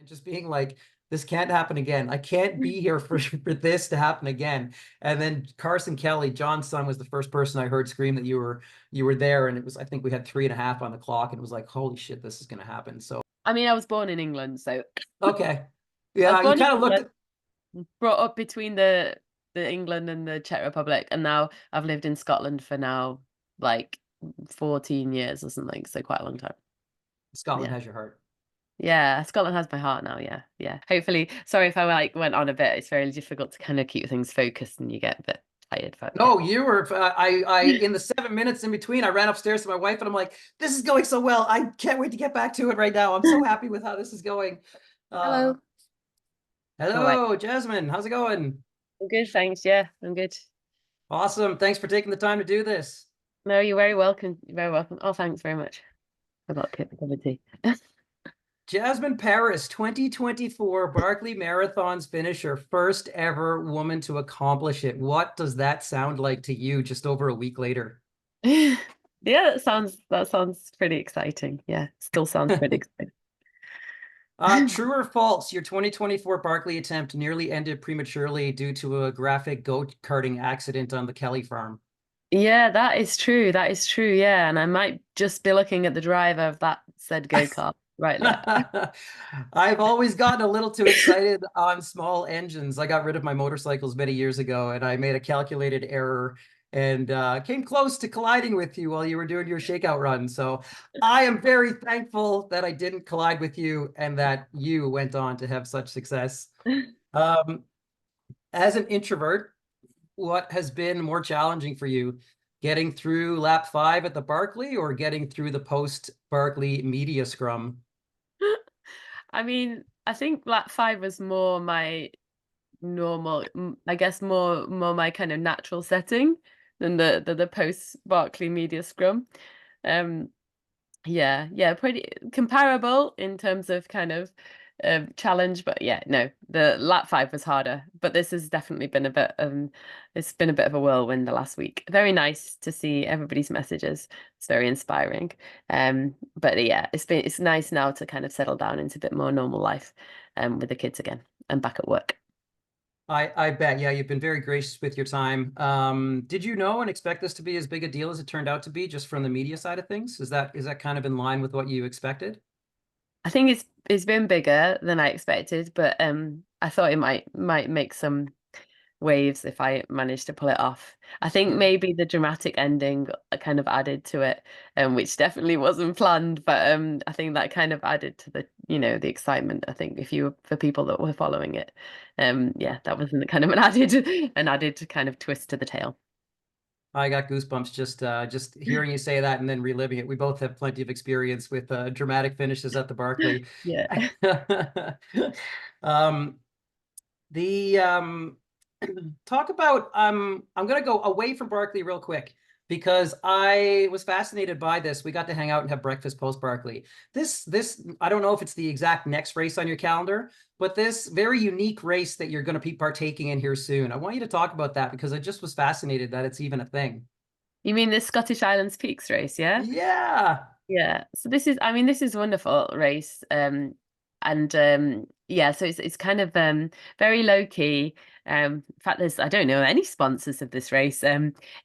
just being like, this can't happen again. I can't be here for this to happen again. And then Carson Kelly, John's son, was the first person I heard scream that you were there. And it was, I think we had 3.5 on the clock, and it was like, holy shit, this is gonna happen. So I mean, I was born in England, so okay. I was Yeah, you born in kind of looked England, at, brought up between the England and the Czech Republic, and now I've lived in Scotland for now like 14 years or something, so quite a long time. Scotland Yeah. has your heart. Yeah, Scotland has my heart now. Yeah, yeah. Hopefully, sorry if I like went on a bit. It's very difficult to kind of keep things focused, and you get a bit tired. But yeah. No, you were. In the 7 minutes in between, I ran upstairs to my wife, and I'm like, "This is going so well. I can't wait to get back to it right now. I'm so happy with how this is going." Uh, Hello. All right. Hello, Jasmine. How's it going? I'm good, thanks. Yeah, I'm good. Awesome. Thanks for taking the time to do this. No, you're very welcome. You're very welcome. Oh, thanks very much for that capability. Jasmin Paris, 2024 Barkley Marathons finisher, first ever woman to accomplish it. What does that sound like to you just over a week later? Yeah, that sounds pretty exciting. Yeah, still sounds pretty exciting. True or false, your 2024 Barkley attempt nearly ended prematurely due to a graphic go-karting accident on the Kelly farm. Yeah, that is true. That is true. Yeah, and I might just be looking at the driver of that said go-kart right there. I've always gotten a little too excited on small engines. I got rid of my motorcycles many years ago, and I made a calculated error and came close to colliding with you while you were doing your shakeout run. So I am very thankful that I didn't collide with you and that you went on to have such success. Um, as an introvert, what has been more challenging for you? Getting through lap 5 at the Barkley or getting through the post Barkley media scrum? I mean, I think lap five was more my normal, I guess more my kind of natural setting than the post Barkley media scrum. Um, yeah, yeah, pretty comparable in terms of kind of challenge, but yeah, no, the lap five was harder. But this has definitely been a bit it's been a bit of a whirlwind the last week. Very nice to see everybody's messages. It's very inspiring. But yeah, it's nice now to kind of settle down into a bit more normal life with the kids again and back at work. I bet. Yeah, you've been very gracious with your time. Did you know and expect this to be as big a deal as it turned out to be, just from the media side of things? Is that kind of in line with what you expected? I think it's been bigger than I expected, but I thought it might make some waves if I managed to pull it off. I think maybe the dramatic ending kind of added to it, which definitely wasn't planned, but I think that kind of added to the excitement. I think if you for people that were following it, yeah, that was kind of an added kind of twist to the tale. I got goosebumps just hearing you say that and then reliving it. We both have plenty of experience with dramatic finishes at the Barkley. Yeah. um, the talk about I'm gonna go away from Barkley real quick because I was fascinated by this. We got to hang out and have breakfast post Barkley. This I don't know if it's the exact next race on your calendar, but this very unique race that you're going to be partaking in here soon. I want you to talk about that because I just was fascinated that it's even a thing. You mean the Scottish Islands Peaks race, yeah? Yeah. Yeah. So I mean, this is a wonderful race. And yeah, so it's kind of very low key. In fact, I don't know any sponsors of this race.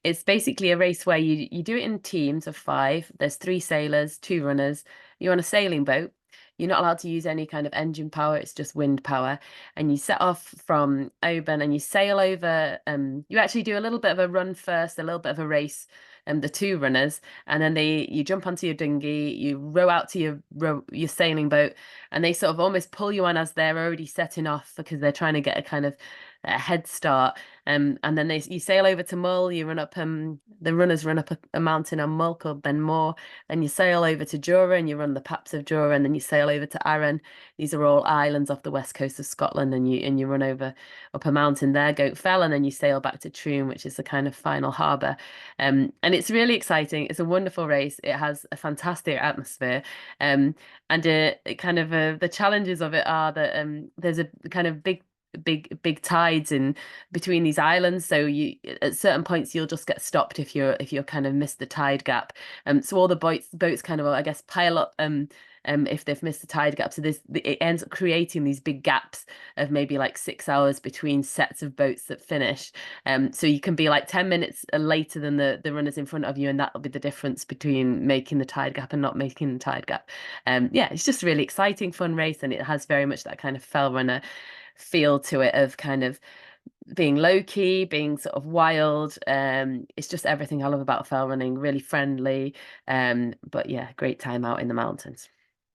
It's basically a race where you do it in teams of five. There's three sailors, two runners. You're on a sailing boat. You're not allowed to use any kind of engine power. It's just wind power. And you set off from Oban and you sail over. You actually do a little bit of a run first, a little bit of a race. The two runners, and then you jump onto your dinghy, you row out to your sailing boat, and they sort of almost pull you on as they're already setting off because they're trying to get a kind of a head start. And then you sail over to Mull, you run up the runners run up a mountain on Mull called Ben More, then you sail over to Jura and you run the Paps of Jura, and then you sail over to Arran. These are all islands off the west coast of Scotland, and you run over up a mountain there, Goat Fell, and then you sail back to Troon, which is the kind of final harbour. And it's really exciting. It's a wonderful race. It has a fantastic atmosphere. And it kind of the challenges of it are that there's a kind of big tides in between these islands, so you at certain points you'll just get stopped if you're kind of missed the tide gap. So all the boats kind of, I guess, pile up if they've missed the tide gap. So it ends up creating these big gaps of maybe like 6 hours between sets of boats that finish. So you can be like 10 minutes later than the runners in front of you, and that'll be the difference between making the tide gap and not making the tide gap. Yeah, it's just a really exciting, fun race, and it has very much that kind of fell runner feel to it of kind of being low key, being sort of wild. It's just everything I love about fell running, really friendly. But yeah, great time out in the mountains.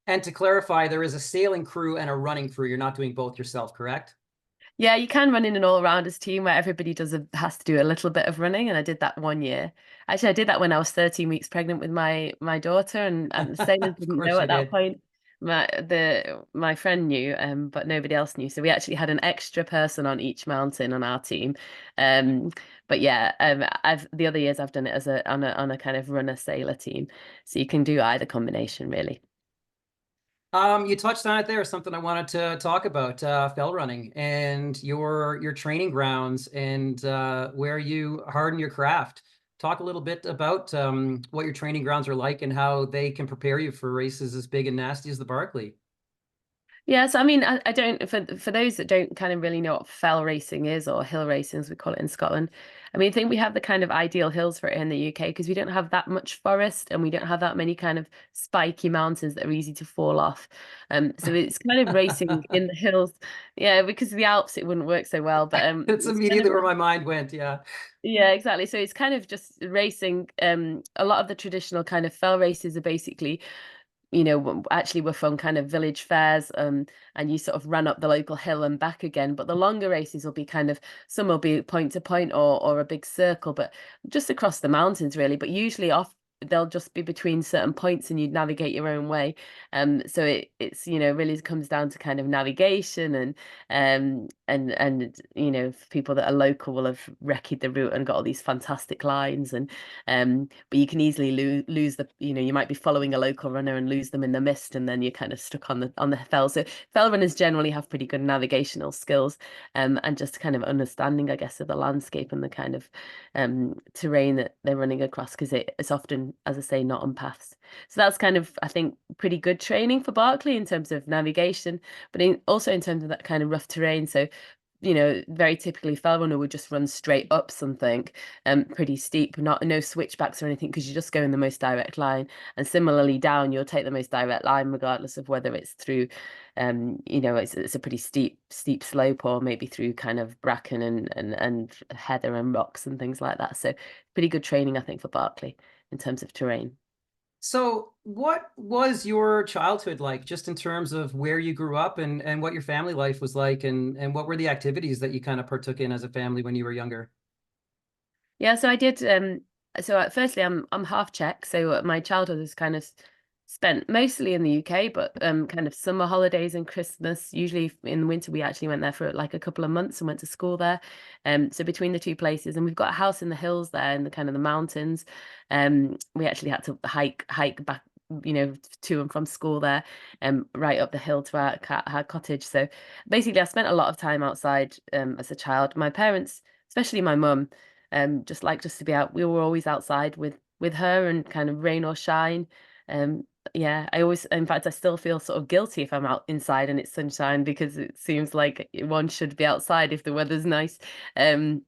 And to clarify, there is a sailing crew and a running crew. You're not doing both yourself, correct? Yeah, you can run in an all-rounders team where everybody has to do a little bit of running, and I did that one year. Actually, I did that when I was 13 weeks pregnant with my daughter, and the sailors Of didn't course know you at that did. point. My friend knew, but nobody else knew. So we actually had an extra person on each mountain on our team. Um, but yeah, I've the other years I've done it as a kind of runner sailor team. So you can do either combination really. You touched on it there, something I wanted to talk about, fell running and your training grounds and where you harden your craft. Talk a little bit about what your training grounds are like and how they can prepare you for races as big and nasty as the Barkley. Yeah, so I mean, I don't for those that don't kind of really know what fell racing is or hill racing as we call it in Scotland. I mean, I think we have the kind of ideal hills for it in the UK because we don't have that much forest and we don't have that many kind of spiky mountains that are easy to fall off. So it's kind of racing in the hills. Yeah, because of the Alps it wouldn't work so well, but That's it's kind of immediately where my mind went. Yeah. yeah, exactly. So it's kind of just racing. A lot of the traditional kind of fell races are basically actually we're from kind of village fairs, and you sort of run up the local hill and back again. But the longer races will be kind of some will be point to point or a big circle, but just across the mountains really. But usually off they'll just be between certain points and you navigate your own way. So it's really comes down to kind of navigation and people that are local will have recce'd the route and got all these fantastic lines and but you can easily lose the you might be following a local runner and lose them in the mist and then you're kind of stuck on the fell. So fell runners generally have pretty good navigational skills and just kind of understanding I guess of the landscape and the kind of terrain that they're running across because it's often, as I say, not on paths. So that's kind of, I think, pretty good training for Barkley in terms of navigation, but also in terms of that kind of rough terrain. So very typically fell runner would just run straight up something pretty steep, no switchbacks or anything, because you just go in the most direct line. And similarly down, you'll take the most direct line, regardless of whether it's through it's a pretty steep slope or maybe through kind of bracken and heather and rocks and things like that. So pretty good training, I think, for Barkley in terms of terrain. So, what was your childhood like, just in terms of where you grew up and what your family life was like, and what were the activities that you kind of partook in as a family when you were younger? Yeah, so I did. Firstly, I'm half Czech, so my childhood was kind of spent mostly in the UK, but kind of summer holidays and Christmas. Usually in the winter, we actually went there for like a couple of months and went to school there. So between the two places, and we've got a house in the hills there in the kind of the mountains. We actually had to hike back, to and from school there, right up the hill to our cottage. So basically, I spent a lot of time outside as a child. My parents, especially my mum just to be out. We were always outside with her and kind of rain or shine. Yeah, I always, in fact, I still feel sort of guilty if I'm out inside and it's sunshine because it seems like one should be outside if the weather's nice. And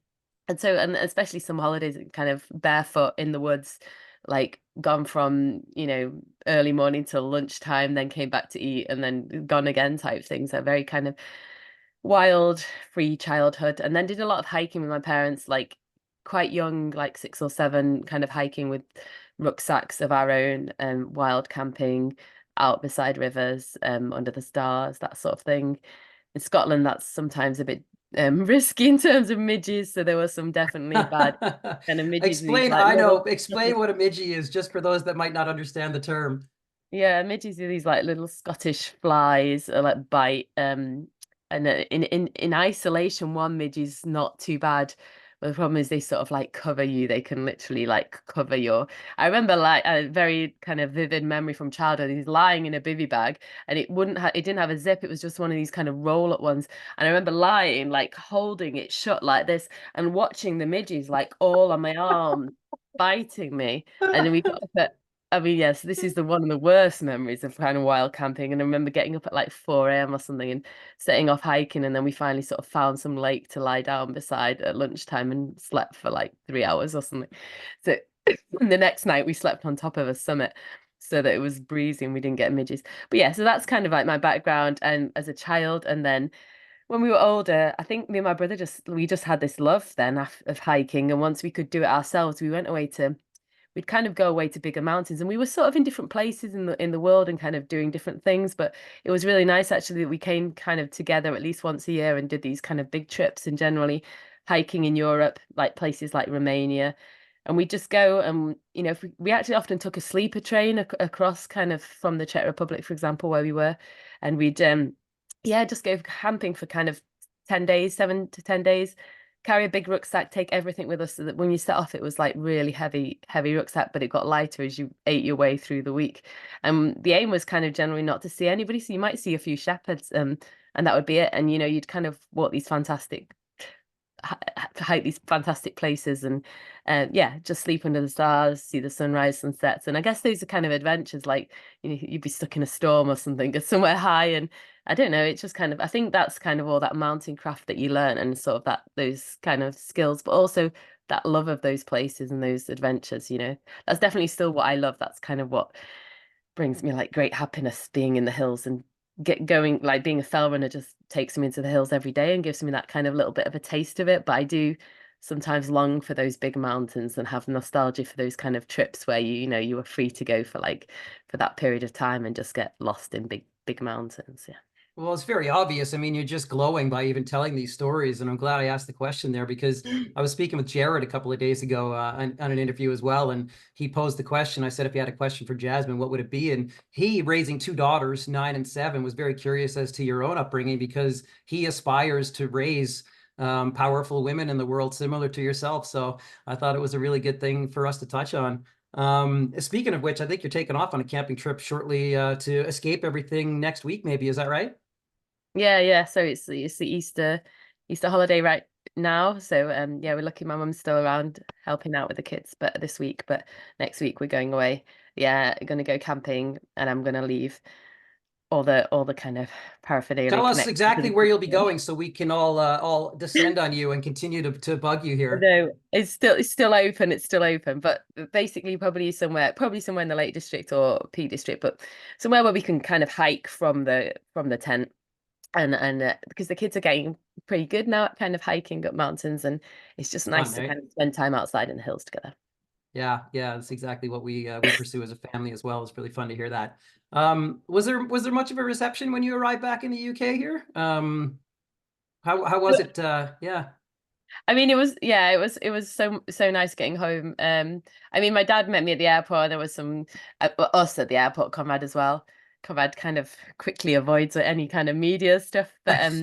especially some holidays, kind of barefoot in the woods, like gone from, early morning till lunchtime, then came back to eat and then gone again type things. So very kind of wild, free childhood, and then did a lot of hiking with my parents, like quite young, like 6 or 7, kind of hiking with rucksacks of our own, wild camping out beside rivers, under the stars, that sort of thing. In Scotland, that's sometimes a bit risky in terms of midges, so there were some definitely bad kind of midges, these Explain, like I know, little explain what a midgie is, just for those that might not understand the term. yeah, midges are these like little Scottish flies, like bite. And in isolation, one midge is not too bad. But the problem is they sort of like cover you. They can literally like cover your. I remember like a very kind of vivid memory from childhood. He's lying in a bivy bag, and it didn't have a zip. It was just one of these kind of roll up ones. And I remember lying like holding it shut like this and watching the midges like all on my arm, biting me. And then we got up I mean, yes, this is the one of the worst memories of kind of wild camping. And I remember getting up at like 4 a.m. or something and setting off hiking. And then we finally sort of found some lake to lie down beside at lunchtime and slept for like 3 hours or something. So and the next night we slept on top of a summit so that it was breezy and we didn't get midges. But yeah, so that's kind of like my background and as a child. And then when we were older, I think me and my brother we just had this love then of hiking. And once we could do it ourselves, we went away to we'd kind of go away to bigger mountains and we were sort of in different places in the world and kind of doing different things, but it was really nice actually that we came kind of together at least once a year and did these kind of big trips and generally hiking in Europe, like places like Romania. And we just go and if we actually often took a sleeper train across kind of from the Czech Republic, for example, where we were, and we'd yeah, just go camping for kind of 10 days, 7 to 10 days, carry a big rucksack, take everything with us so that when you set off, it was like really heavy rucksack, but it got lighter as you ate your way through the week. And the aim was kind of generally not to see anybody. So you might see a few shepherds, and that would be it. And you'd kind of walk these fantastic hike these fantastic places and yeah, just sleep under the stars, see the sunrise, sunsets. And I guess those are kind of adventures like you'd be stuck in a storm or something, or somewhere high. And I don't know, it's just kind of I think that's kind of all that mountain craft that you learn and sort of that those kind of skills, but also that love of those places and those adventures. That's definitely still what I love. That's kind of what brings me like great happiness, being in the hills and get going, like being a fell runner just takes me into the hills every day and gives me that kind of little bit of a taste of it. But I do sometimes long for those big mountains and have nostalgia for those kind of trips where you were free to go for that period of time and just get lost in big mountains. Yeah. Well, it's very obvious. I mean, you're just glowing by even telling these stories. And I'm glad I asked the question there because I was speaking with Jared a couple of days ago on an interview as well. And he posed the question. I said, if you had a question for Jasmin, what would it be? And he, raising two daughters, 9 and 7, was very curious as to your own upbringing because he aspires to raise powerful women in the world similar to yourself. So I thought it was a really good thing for us to touch on. Speaking of which, I think you're taking off on a camping trip shortly to escape everything next week, maybe. Is that right? Yeah. So it's the Easter holiday right now. So yeah, we're lucky my mum's still around helping out with the kids, but this week, but next week we're going away. Yeah, gonna go camping and I'm gonna leave all the kind of paraphernalia Tell us connected to exactly where you'll be the going so we can all descend on you and continue to bug you here. no, it's still open. It's still open, but basically probably somewhere in the Lake District or Peak District, but somewhere where we can kind of hike from the tent and because the kids are getting pretty good now at kind of hiking up mountains, and it's just It's nice fun, to eh? kind of spend time outside in the hills together. Yeah, that's exactly what we pursue as a family as well. It's really fun to hear that. Was there much of a reception when you arrived back in the UK here? How was it? Yeah. I mean, it was so nice getting home. I mean, my dad met me at the airport. There was some us at the airport, Conrad as well. Conrad kind of quickly avoids any kind of media stuff, but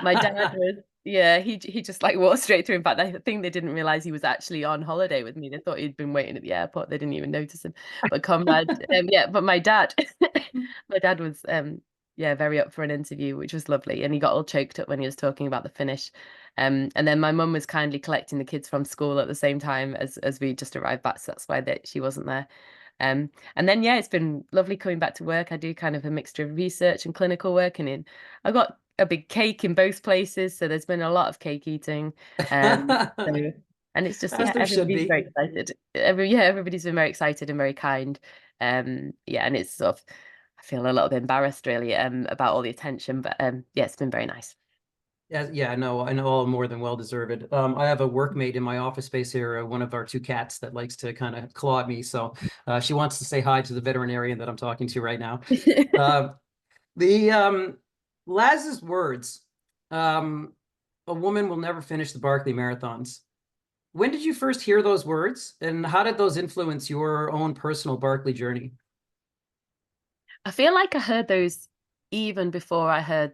my dad was yeah, he just like walked straight through. In fact, I think they didn't realize he was actually on holiday with me. They thought he'd been waiting at the airport. They didn't even notice him. But Conrad, yeah, but my dad, my dad was yeah, very up for an interview, which was lovely, and he got all choked up when he was talking about the finish. And then my mum was kindly collecting the kids from school at the same time as we just arrived back, so that's why she wasn't there. And then yeah, it's been lovely coming back to work. I do kind of a mixture of research and clinical work, and I got a big cake in both places, so there's been a lot of cake eating. So, and it's just As yeah, there should everybody's be. very excited. Everybody's been very excited and very kind. Yeah, and it's sort of I feel a little bit embarrassed really about all the attention, but yeah, it's been very nice. Yeah, I know all more than well deserved. I have a workmate in my office space here, one of our two cats that likes to kind of claw at me. So she wants to say hi to the veterinarian that I'm talking to right now. Uh, the Laz's words, um, a woman will never finish the Barkley Marathons. When did you first hear those words, and how did those influence your own personal Barkley journey? I feel like I heard those even before I heard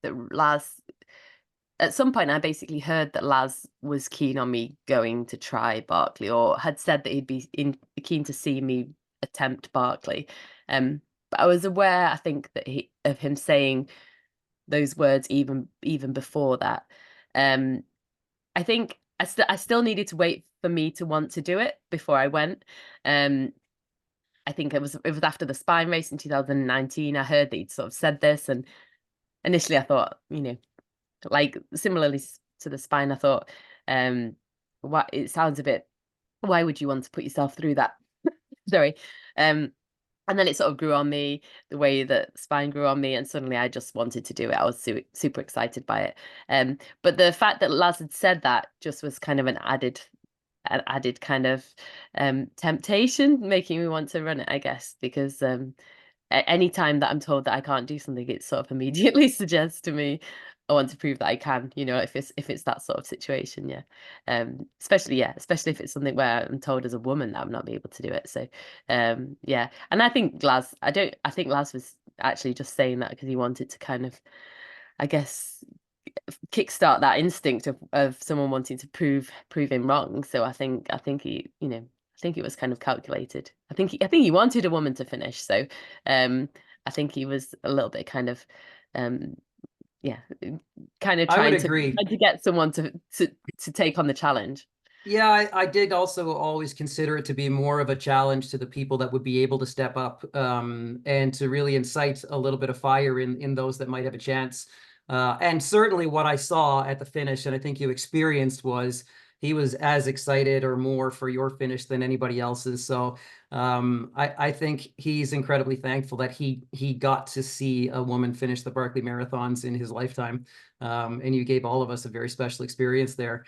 that Laz. At some point, I basically heard that Laz was keen on me going to try Barkley, or had said that he'd be keen to see me attempt Barkley. But I was aware, I think, that of him saying those words even before that. Um, I think I still needed to wait for me to want to do it before I went. Um, I think it was after the Spine race in 2019. I heard that he'd sort of said this, and initially I thought, like similarly to the Spine, I thought, what it sounds a bit. Why would you want to put yourself through that? Sorry. And then it sort of grew on me the way that Spine grew on me, and suddenly I just wanted to do it. I was super excited by it. But the fact that Laz had said that just was kind of an added kind of temptation, making me want to run it, I guess, because any time that I'm told that I can't do something, it sort of immediately suggests to me I want to prove that I can, if it's that sort of situation, yeah. Especially if it's something where I'm told as a woman that I'm not be able to do it. So yeah. And I think Laz was actually just saying that because he wanted to kind of, I guess, kickstart that instinct of someone wanting to prove him wrong. So I think he, I think it was kind of calculated. I think he wanted a woman to finish. So I think he was a little bit kind of um yeah, kind of I would trying to agree. get someone to take on the challenge. Yeah, I did also always consider it to be more of a challenge to the people that would be able to step up, and to really incite a little bit of fire in those that might have a chance. And certainly what I saw at the finish, and I think you experienced, was he was as excited or more for your finish than anybody else's. So I think he's incredibly thankful that he got to see a woman finish the Barkley Marathons in his lifetime. And you gave all of us a very special experience there.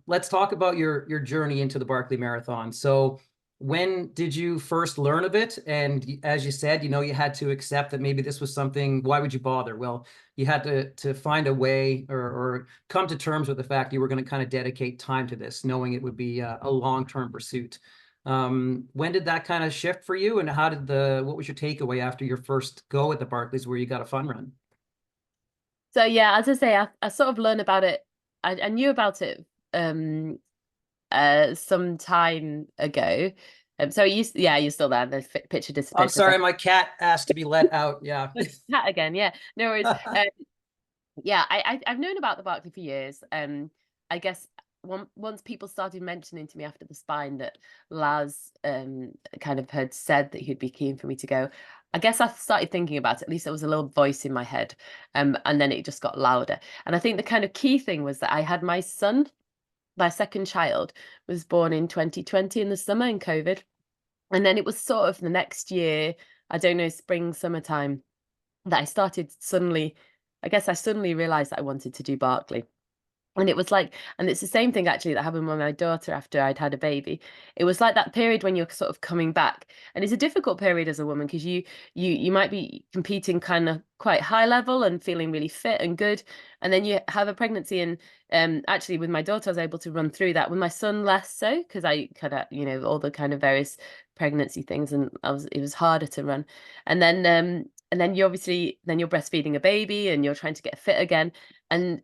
Let's talk about your journey into the Barkley Marathon. So when did you first learn of it? And as you said, you had to accept that maybe this was something. Why would you bother? Well, you had to find a way, or come to terms with the fact you were going to kind of dedicate time to this, knowing it would be a long-term pursuit. When did that kind of shift for you, and what was your takeaway after your first go at the Barkleys where you got a fun run? So yeah, as I say, I sort of learned about it. I knew about it um some time ago. So you're still there. The picture I'm disappeared for a sorry, second. my cat asked to be let out. Yeah. Cat again, yeah. No worries. Yeah, I've known about the Barkley for years. I guess once people started mentioning to me after the Spine that Laz kind of had said that he'd be keen for me to go, I guess I started thinking about it. At least there was a little voice in my head, and then it just got louder. And I think the kind of key thing was that I had my son, my second child, was born in 2020 in the summer in COVID, and then it was sort of the next year, I don't know, spring, summertime, that I suddenly realized that I wanted to do Barkley. And it was like, and it's the same thing actually that happened with my daughter after I'd had a baby. It was like that period when you're sort of coming back, and it's a difficult period as a woman because you might be competing kind of quite high level and feeling really fit and good, and then you have a pregnancy. And actually with my daughter, I was able to run through that. With my son, less so, because I kind of all the kind of various pregnancy things, and it was harder to run. And then you obviously then you're breastfeeding a baby and you're trying to get fit again, and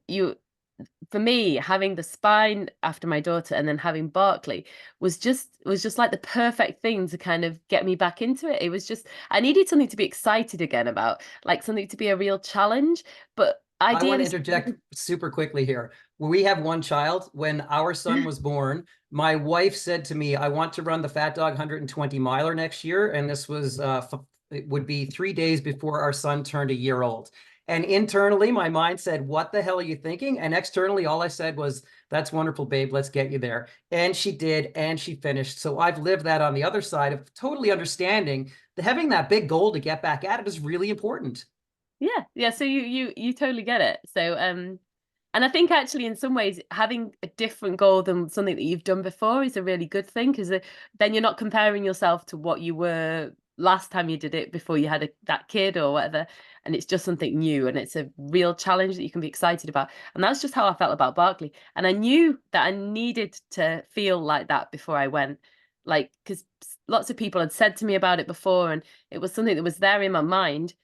for me, having the Spine after my daughter and then having Barkley was just like the perfect thing to kind of get me back into it. It was just, I needed something to be excited again about, like something to be a real challenge, but I want to ideally. interject super quickly here. We have one child. When our son was born, my wife said to me, I want to run the Fat Dog 120 miler next year. And this was, it would be 3 days before our son turned a year old. And internally, my mind said, what the hell are you thinking? And externally, all I said was, that's wonderful, babe. Let's get you there. And she did, and she finished. So I've lived that on the other side of totally understanding that having that big goal to get back at it is really important. Yeah, so you totally get it. So and I think actually in some ways having a different goal than something that you've done before is a really good thing, because then you're not comparing yourself to what you were last time you did it before you had that kid or whatever, and it's just something new and it's a real challenge that you can be excited about. And that's just how I felt about Barkley, and I knew that I needed to feel like that before I went, like, because lots of people had said to me about it before, and it was something that was there in my mind.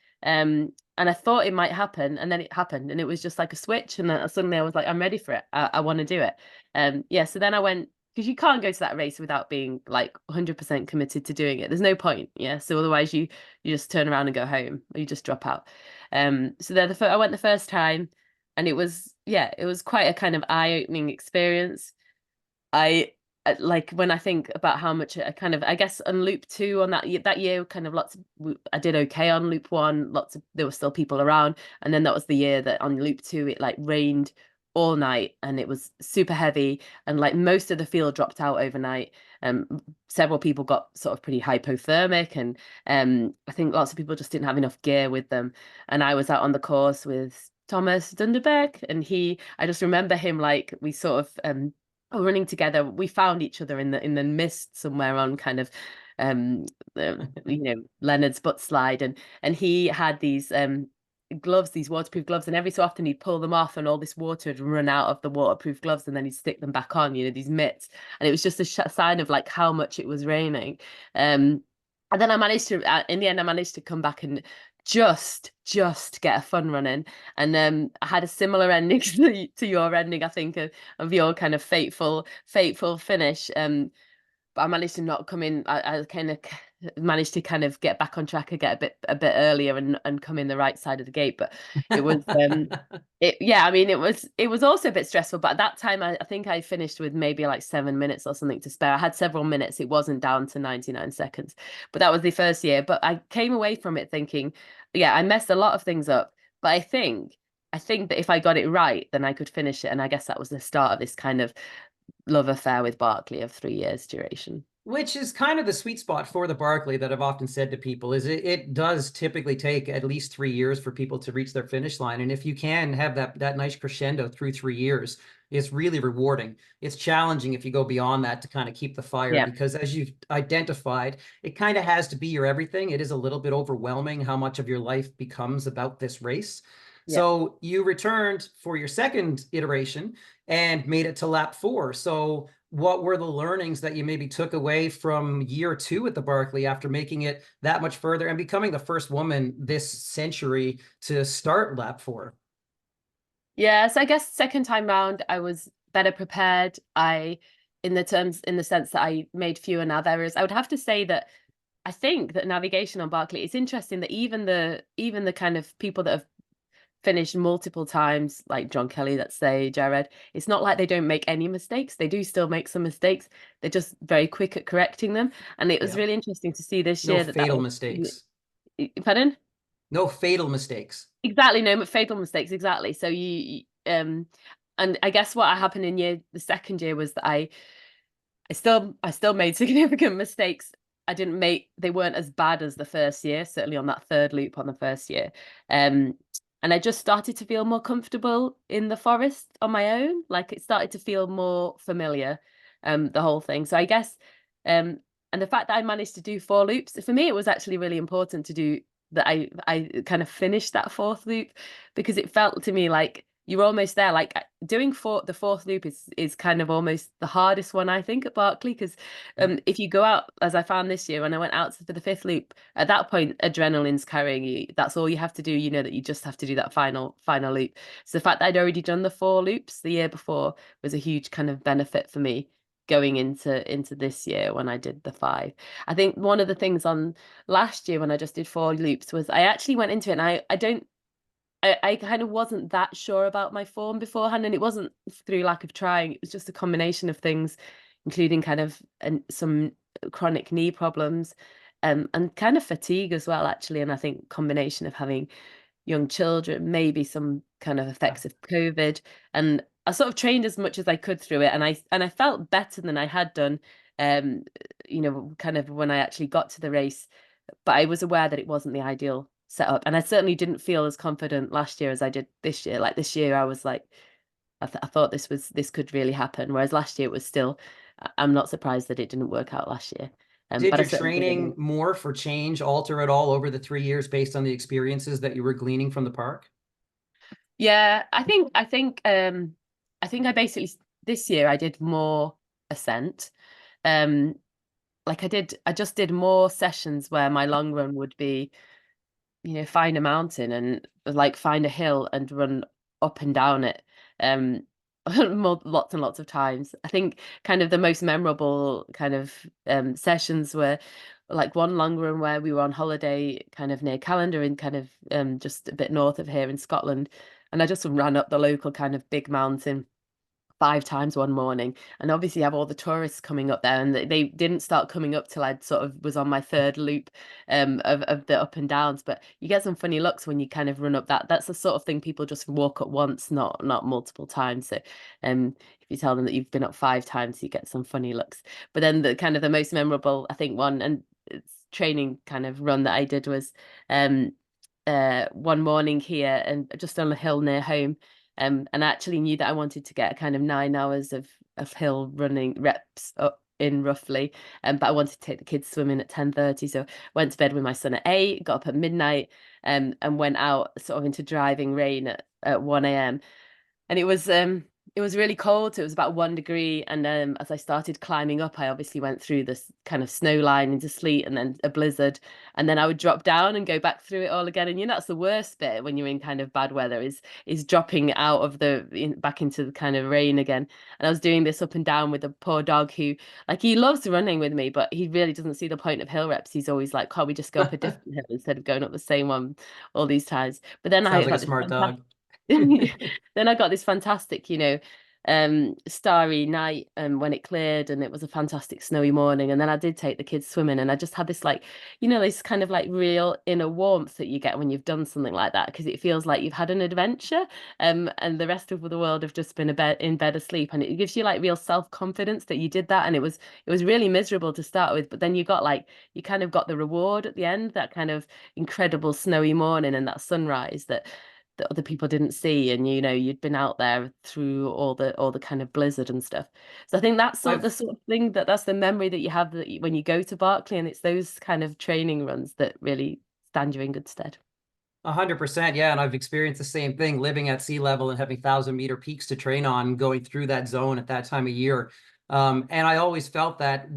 And I thought it might happen, and then it happened, and it was just like a switch, and then suddenly I was like, I'm ready for it. I want to do it. Yeah. So then I went, because you can't go to that race without being like 100% committed to doing it. There's no point. Yeah. So otherwise you just turn around and go home, or you just drop out. So then I went the first time, and it was quite a kind of eye-opening experience. I like when I think about how much I kind of, I guess on loop two on that year, kind of I did okay on loop one. There were still people around, and then that was the year that on loop two it like rained all night and it was super heavy, and like most of the field dropped out overnight. Several people got sort of pretty hypothermic, and I think lots of people just didn't have enough gear with them. And I was out on the course with Thomas Dunderberg, and I just remember him like we sort of running together. We found each other in the mist somewhere on kind of Leonard's butt slide, and he had these gloves, these waterproof gloves, and every so often he'd pull them off and all this water would run out of the waterproof gloves, and then he'd stick them back on, these mitts, and it was just a sign of like how much it was raining. And then in the end I managed to come back and just get a fun run in. And I had a similar ending to your ending, I think, of your kind of fateful finish. But I managed to not come in. I kind of managed to kind of get back on track and get a bit earlier and come in the right side of the gate. But it was I mean it was also a bit stressful. But at that time I think I finished with maybe like 7 minutes or something to spare. I had several minutes. It wasn't down to 99 seconds. But that was the first year. But I came away from it thinking, yeah, I messed a lot of things up. But I think that if I got it right, then I could finish it. And I guess that was the start of this kind of love affair with Barkley of 3 years duration. Which is kind of the sweet spot for the Barkley that I've often said to people is it does typically take at least 3 years for people to reach their finish line. And if you can have that nice crescendo through 3 years, it's really rewarding. It's challenging if you go beyond that to kind of keep the fire, Yeah. because as you've identified, it kind of has to be your everything. It is a little bit overwhelming how much of your life becomes about this race. Yeah. So you returned for your second iteration and made it to lap 4. So what were the learnings that you maybe took away from year 2 at the Barkley after making it that much further and becoming the first woman this century to start lap 4? Yeah, so I guess second time round I was better prepared. In the sense that I made fewer nav errors. I would have to say that I think that navigation on Barkley, it's interesting that even the kind of people that have finished multiple times, like John Kelly, let's say, Jared, it's not like they don't make any mistakes. They do still make some mistakes. They're just very quick at correcting them. And it was Yeah. really interesting to see this No year that fatal was, mistakes. pardon? No fatal mistakes. Exactly, no fatal mistakes, exactly. So and I guess what happened the second year was that I still made significant mistakes. They weren't as bad as the first year, certainly on that third loop on the first year. And I just started to feel more comfortable in the forest on my own. Like it started to feel more familiar, the whole thing. So I guess, and the fact that I managed to do 4 loops, for me, it was actually really important to do that. I kind of finished that fourth loop because it felt to me like you're almost there. Like doing the fourth loop is kind of almost the hardest one, I think, at Barkley, because Yeah. if you go out, as I found this year when I went out for the fifth loop, at that point adrenaline's carrying you. That's all you have to do. You know that you just have to do that final loop. So the fact that I'd already done the 4 loops the year before was a huge kind of benefit for me going into this year when I did the 5. I think one of the things on last year when I just did 4 loops was I actually went into it and I kind of wasn't that sure about my form beforehand, and it wasn't through lack of trying. It was just a combination of things, including kind of some chronic knee problems, and kind of fatigue as well, actually. And I think combination of having young children, maybe some kind of Yeah. effects of COVID, and I sort of trained as much as I could through it, and I felt better than I had done, um, kind of when I actually got to the race. But I was aware that it wasn't the ideal setup, and I certainly didn't feel as confident last year as I did this year. Like this year, I was like, I thought this could really happen. Whereas last year it was still, I'm not surprised that it didn't work out last year. Did But I your certainly training more for change alter at all over the 3 years based on the experiences that you were gleaning from the park? yeah, I think I basically this year I did more ascent. Um, like I just did more sessions where my long run would be, find a mountain and like find a hill and run up and down it. Um, lots and lots of times. I think kind of the most memorable kind of sessions were like one long run where we were on holiday kind of near Callander in kind of just a bit north of here in Scotland. And I just ran up the local kind of big mountain 5 times one morning. And obviously you have all the tourists coming up there, and they didn't start coming up till I'd sort of was on my third loop of the up and downs. But you get some funny looks when you kind of run up that. That's the sort of thing people just walk up once, not multiple times. So if you tell them that you've been up 5 times, you get some funny looks. But then the kind of the most memorable, I think, one and it's training kind of run that I did was one morning here and just on a hill near home. And I actually knew that I wanted to get kind of 9 hours of hill running reps up in roughly. But I wanted to take the kids swimming at 10:30. So went to bed with my son at 8, got up at midnight, and went out sort of into driving rain at 1 a.m. And it was really cold. So it was about 1 degree. And as I started climbing up, I obviously went through this kind of snow line into sleet and then a blizzard. And then I would drop down and go back through it all again. And that's the worst bit when you're in kind of bad weather is dropping out of back into the kind of rain again. And I was doing this up and down with a poor dog who, like, he loves running with me, but he really doesn't see the point of hill reps. He's always like, can't we just go up a different hill instead of going up the same one all these times? But then I Sounds like a got this smart fantastic dog. then I got this fantastic, starry night when it cleared, and it was a fantastic snowy morning. And then I did take the kids swimming, and I just had this like, this kind of like real inner warmth that you get when you've done something like that, because it feels like you've had an adventure, and the rest of the world have just been in bed asleep, and it gives you like real self-confidence that you did that. And it was really miserable to start with, but then you kind of got the reward at the end, that kind of incredible snowy morning and that sunrise that other people didn't see, and you'd been out there through all the kind of blizzard and stuff. So I think that's the I've sort of thing that's the memory that you have when you go to Barkley, and it's those kind of training runs that really stand you in good stead. 100%, yeah, and I've experienced the same thing living at sea level and having 1,000-meter peaks to train on, going through that zone at that time of year. And I always felt that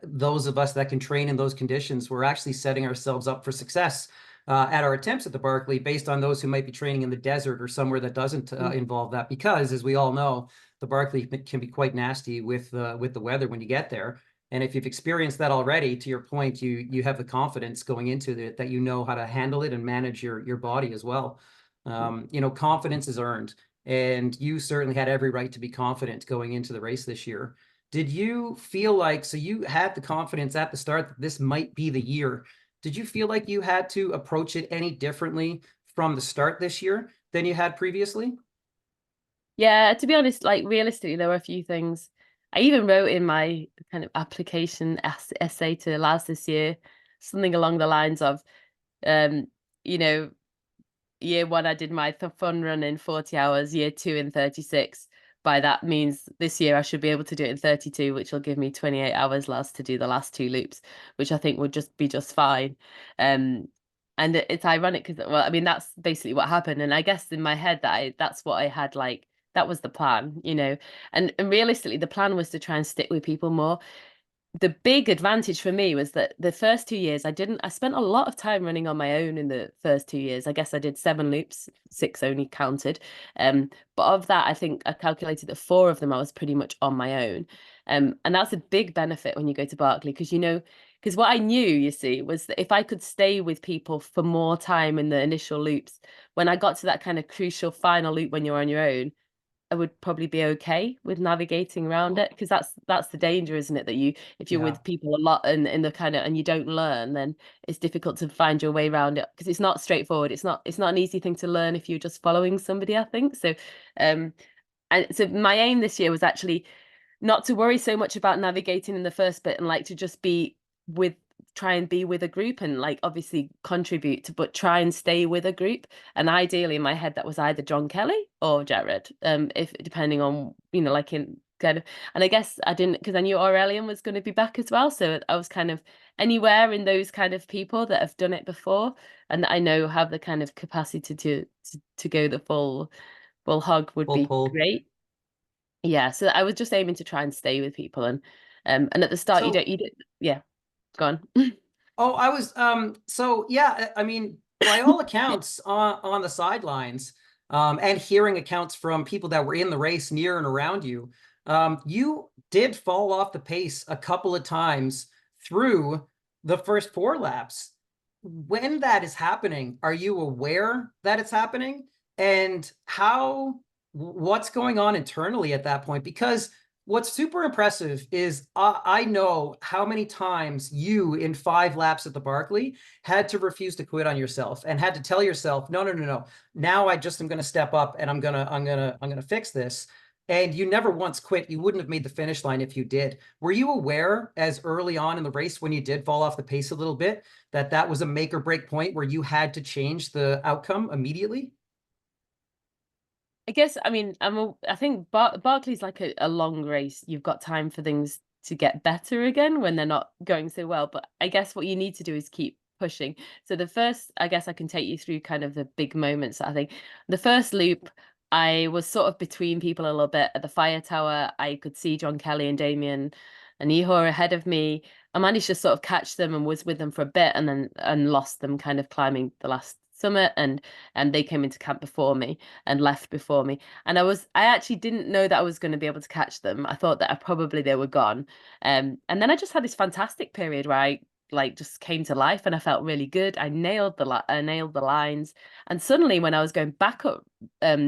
those of us that can train in those conditions, we're actually setting ourselves up for success at our attempts at the Barkley, based on those who might be training in the desert or somewhere that doesn't involve that. Because, as we all know, the Barkley can be quite nasty with the weather when you get there. And if you've experienced that already, to your point, you have the confidence going into it that you know how to handle it and manage your body as well. Confidence is earned, and you certainly had every right to be confident going into the race this year. Did you feel like, so you had the confidence at the start that this might be the year? Did you feel like you had to approach it any differently from the start this year than you had previously? Yeah, to be honest, like realistically, there were a few things. I even wrote in my kind of application essay to LAS this year, something along the lines of, um, you know, year one, I did my fun run in 40 hours, year two in 36. By that means this year I should be able to do it in 32, which will give me 28 hours last to do the last two loops, which I think would just be just fine. Um, and it's ironic because, well, I mean, that's basically what happened. And I guess in my head that's what I had, like, that was the plan. And realistically, the plan was to try and stick with people more. The big advantage for me was that the first 2 years I spent a lot of time running on my own in the first 2 years. I guess I did 7 loops, 6 only counted. But of that, I think I calculated that 4 of them I was pretty much on my own. And that's a big benefit when you go to Barkley, because what I knew, you see, was that if I could stay with people for more time in the initial loops, when I got to that kind of crucial final loop when you're on your own, I would probably be okay with navigating around it, because that's the danger, isn't it? That if you're Yeah. with people a lot and in the kind of and you don't learn, then it's difficult to find your way around it, because it's not straightforward. It's not an easy thing to learn if you're just following somebody, I think. So and so my aim this year was actually not to worry so much about navigating in the first bit, and like to just with try and be with a group and like obviously contribute to, but try and stay with a group. And ideally in my head that was either John Kelly or Jared, if depending on like in kind of. And I guess I didn't, because I knew Aurelian was going to be back as well, so I was kind of anywhere in those kind of people that have done it before and that I know have the kind of capacity to go the full hog would Pull, be pull. great. Yeah, so I was just aiming to try and stay with people. And at the start So, you don't yeah, go on. oh, I was so yeah, I mean, by all accounts on the sidelines, and hearing accounts from people that were in the race near and around you, you did fall off the pace a couple of times through the first 4 laps. When that is happening, are you aware that it's happening? And how what's going on internally at that point? Because what's super impressive is I know how many times you in 5 laps at the Barkley had to refuse to quit on yourself and had to tell yourself, no, no, no, no. Now I just am going to step up and I'm going to fix this. And you never once quit. You wouldn't have made the finish line if you did. Were you aware as early on in the race when you did fall off the pace a little bit that that was a make or break point where you had to change the outcome immediately? I guess, I mean, I think Barkley's like a long race. You've got time for things to get better again when they're not going so well. But I guess what you need to do is keep pushing. So the first, I guess I can take you through kind of the big moments. I think the first loop, I was sort of between people a little bit at the fire tower. I could see John Kelly and Damien and Ihor ahead of me. I managed to sort of catch them and was with them for a bit, and then lost them kind of climbing the last summit, and they came into camp before me and left before me. And I actually didn't know that I was going to be able to catch them. I thought that probably they were gone. And then I just had this fantastic period where I like just came to life and I felt really good. I nailed the lines. And suddenly when I was going back up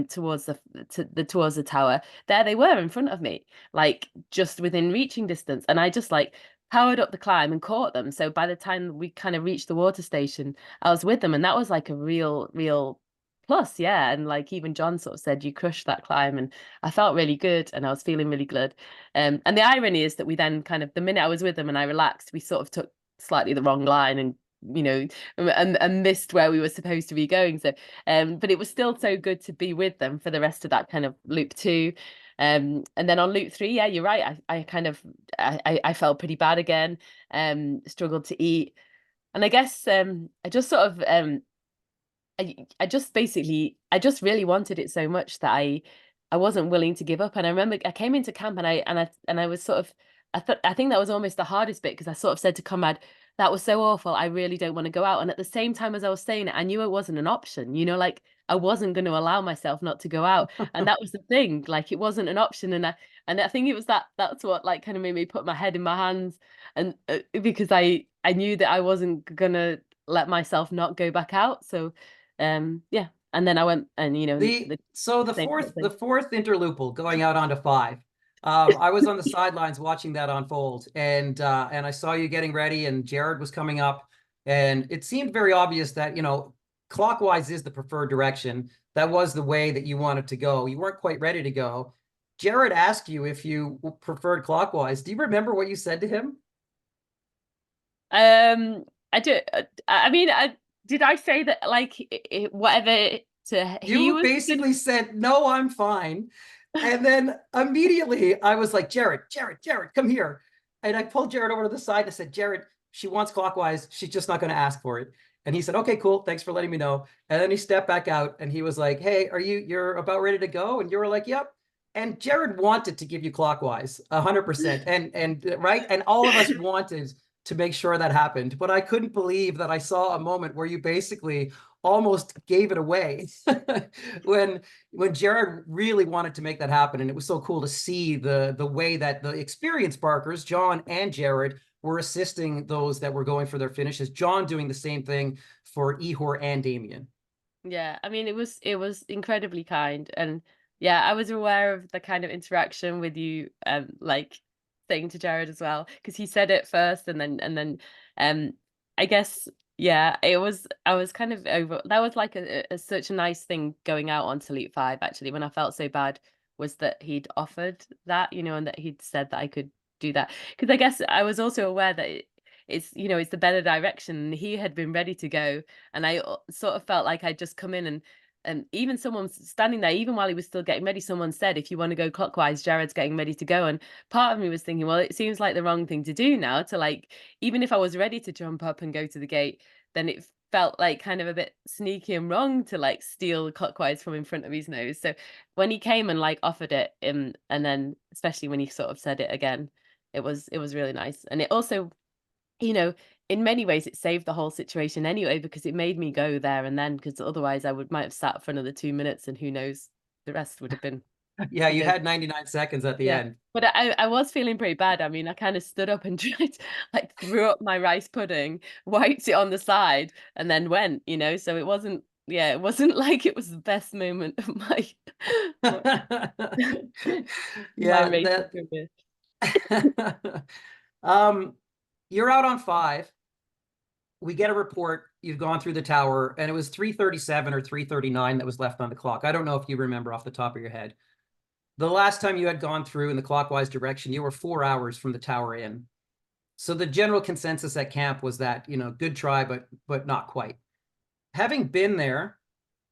towards the tower, there they were in front of me, like just within reaching distance. And I just like powered up the climb and caught them. So by the time we kind of reached the water station, I was with them, and that was like a real plus, yeah. And like even John sort of said, you crushed that climb, and I felt really good, and I was feeling really good. And the irony is that we then kind of the minute I was with them and I relaxed, we sort of took slightly the wrong line, and you know, and missed where we were supposed to be going. So, but it was still so good to be with them for the rest of that kind of loop two. And then on loop three, yeah, you're right. I kind of I felt pretty bad again. Struggled to eat, and I guess I just sort of I just basically I just really wanted it so much that I wasn't willing to give up. And I remember I came into camp and I was sort of I think that was almost the hardest bit, because I sort of said to Comrade, that was so awful. I really don't want to go out. And at the same time as I was saying it, I knew it wasn't an option. You know, like I wasn't going to allow myself not to go out. And that was the thing. Like it wasn't an option. And I think it was that's what like kind of made me put my head in my hands, and because I knew that I wasn't gonna let myself not go back out. So yeah, and then I went and The the so same sort of the thing. fourth interlupal going out onto 5. I was on the sidelines watching that unfold, and I saw you getting ready, and Jared was coming up, and it seemed very obvious that clockwise is the preferred direction. That was the way that you wanted to go. You weren't quite ready to go. Jared asked you if you preferred clockwise. Do you remember what you said to him? I do. I mean, did I say that like whatever to he You was gonna. basically said, no, I'm fine. And then immediately I was like, Jared, come here. And I pulled Jared over to the side and I said, Jared, she wants clockwise. She's just not going to ask for it. And he said, okay, cool. Thanks for letting me know. And then he stepped back out and he was like, hey, you're about ready to go? And you were like, yep. And Jared wanted to give you clockwise 100%. And right. And all of us wanted to make sure that happened. But I couldn't believe that I saw a moment where you basically almost gave it away when Jared really wanted to make that happen. And it was so cool to see the way that the experienced Barkers, John and Jared, were assisting those that were going for their finishes. John doing the same thing for Ihor and Damien. Yeah, I mean, it was incredibly kind, and yeah, I was aware of the kind of interaction with you, like saying to Jared as well, because he said it first, and then, um, I guess, yeah, I was kind of over. That was like such a nice thing going out onto Elite Five. Actually, when I felt so bad, was that he'd offered that, and that he'd said that I could do that, because I guess I was also aware that it's the better direction. He had been ready to go, and I sort of felt like I'd just come in, and even someone standing there, even while he was still getting ready, someone said, "If you want to go clockwise, Jared's getting ready to go." And part of me was thinking, well, it seems like the wrong thing to do now. To like, even if I was ready to jump up and go to the gate, then it felt like kind of a bit sneaky and wrong to like steal clockwise from in front of his nose. So when he came and like offered it, and then especially when he sort of said it again, it was really nice, and it also you know, in many ways it saved the whole situation anyway, because it made me go there and then, because otherwise I might have sat for another 2 minutes, and who knows, the rest would have been, Yeah, who you knows. had 99 seconds at the Yeah. end. But I was feeling pretty bad. I mean, I kind of stood up and tried like threw up my rice pudding, wiped it on the side, and then went, so it wasn't yeah, it wasn't like it was the best moment of my my, my Yeah, racing that career. um you're out on 5. We get a report you've gone through the tower, and it was 3:37 or 3:39 that was left on the clock. I don't know if you remember off the top of your head. The last time you had gone through in the clockwise direction, you were 4 hours from the tower in. So the general consensus at camp was that, good try, but not quite. Having been there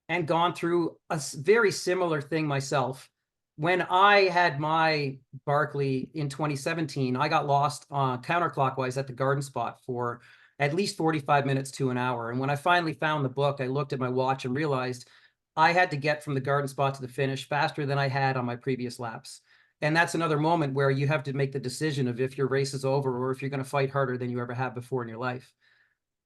and gone through a very similar thing myself, when I had my Barkley in 2017, I got lost counterclockwise at the garden spot for at least 45 minutes to an hour. And when I finally found the book, I looked at my watch and realized I had to get from the garden spot to the finish faster than I had on my previous laps. And that's another moment where you have to make the decision of if your race is over or if you're going to fight harder than you ever have before in your life.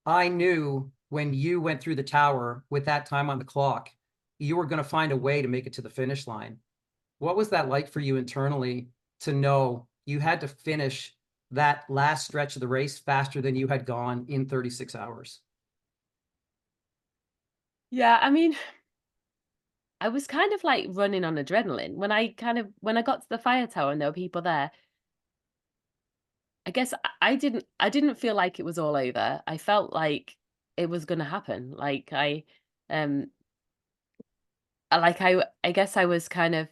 I knew when you went through the tower with that time on the clock, you were going to find a way to make it to the finish line. What was that like for you internally to know you had to finish that last stretch of the race faster than you had gone in 36 hours? Yeah, I mean, I was kind of like running on adrenaline when I got to the fire tower and there were people there. I guess I didn't feel like it was all over. I felt like it was going to happen. Um I guess I was kind of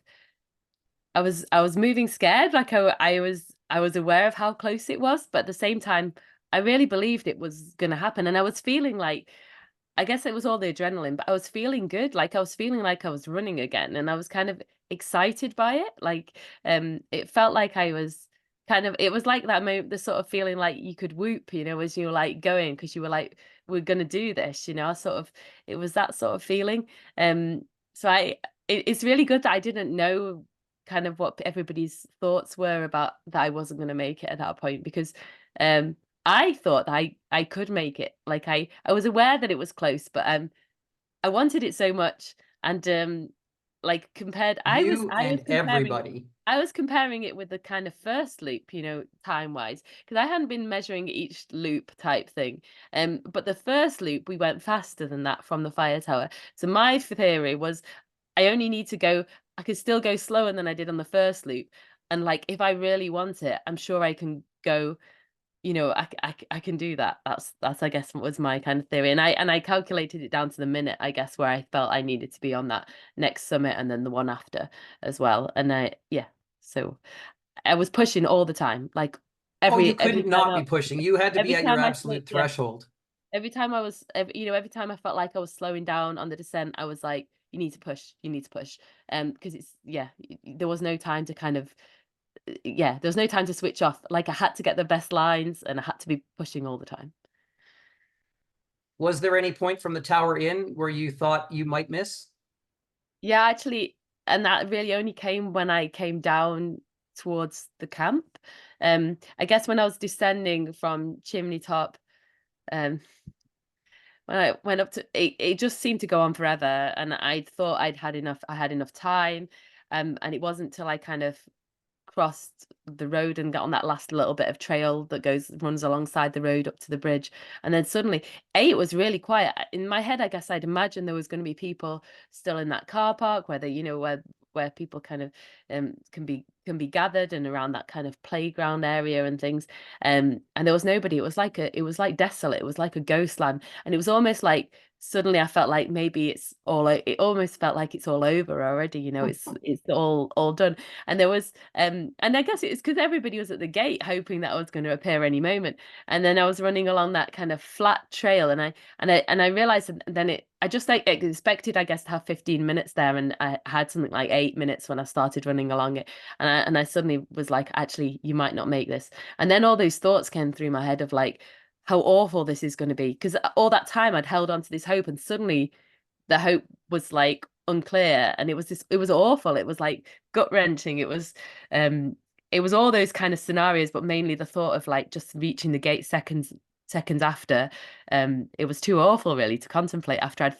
I was moving scared. Like I was aware of how close it was, but at the same time, I really believed it was going to happen, and I was feeling like I guess it was all the adrenaline, but I was feeling good. Like I was feeling like I was running again, and I was kind of excited by it. It felt like I was it was like that moment, the sort of feeling like you could whoop, as you were like going because you were like, we're gonna do this, it was that sort of feeling. Um, it's really good that I didn't know kind of what everybody's thoughts were about that I wasn't gonna make it at that point because um I thought I could make it. Like I was aware that it was close, but I wanted it so much and like compared You and everybody. I was comparing it with the kind of first loop, time-wise, because I hadn't been measuring each loop type thing. But the first loop we went faster than that from the fire tower. So my theory was I could still go slower than I did on the first loop. And like if I really want it, I'm sure I can go I can do that. That's I guess was my kind of theory, and I calculated it down to the minute, I guess, where I felt I needed to be on that next summit and then the one after as well. And so I was pushing all the time, like Oh, you every couldn't time not be pushing. You had to be every at your time I absolute yeah, threshold. every time I felt like I was slowing down on the descent, I was like, you need to push, because there was no time to there was no time to switch off. Like I had to get the best lines and I had to be pushing all the time. Was there any point from the tower in where you thought you might miss? Yeah, actually, and that really only came when I came down towards the camp. I guess when I was descending from Chimney Top, um, when I went up to it just seemed to go on forever, and I thought I had enough time, and it wasn't till I kind of crossed the road and got on that last little bit of trail that runs alongside the road up to the bridge. And then suddenly, it was really quiet. In my head, I guess I'd imagine there was going to be people still in that car park, where people kind of can be gathered and around that kind of playground area and things. And there was nobody. It was like desolate. It was like a ghost land. And it was almost like suddenly I felt like maybe it almost felt like it's all over already, it's all done. And there was and I guess it's because everybody was at the gate hoping that I was going to appear any moment. And then I was running along that kind of flat trail, and I realized that then I just like expected, I guess, to have 15 minutes there, and I had something like 8 minutes when I started running along it. And I suddenly was like, actually, you might not make this. And then all those thoughts came through my head of like how awful this is going to be, because all that time I'd held on to this hope, and suddenly the hope was like unclear, and it was awful. It was like gut wrenching. Um it was all those kind of scenarios, but mainly the thought of like just reaching the gate seconds after. It was too awful really to contemplate after I'd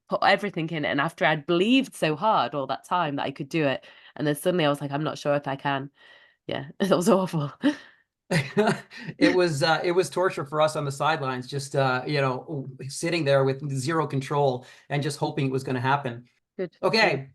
put everything in it, and after I'd believed so hard all that time that I could do it, and then suddenly I was like, I'm not sure if I can. Yeah, it was awful. It was torture for us on the sidelines, just you know, sitting there with zero control and just hoping it was going to happen. Good. Yeah. Okay,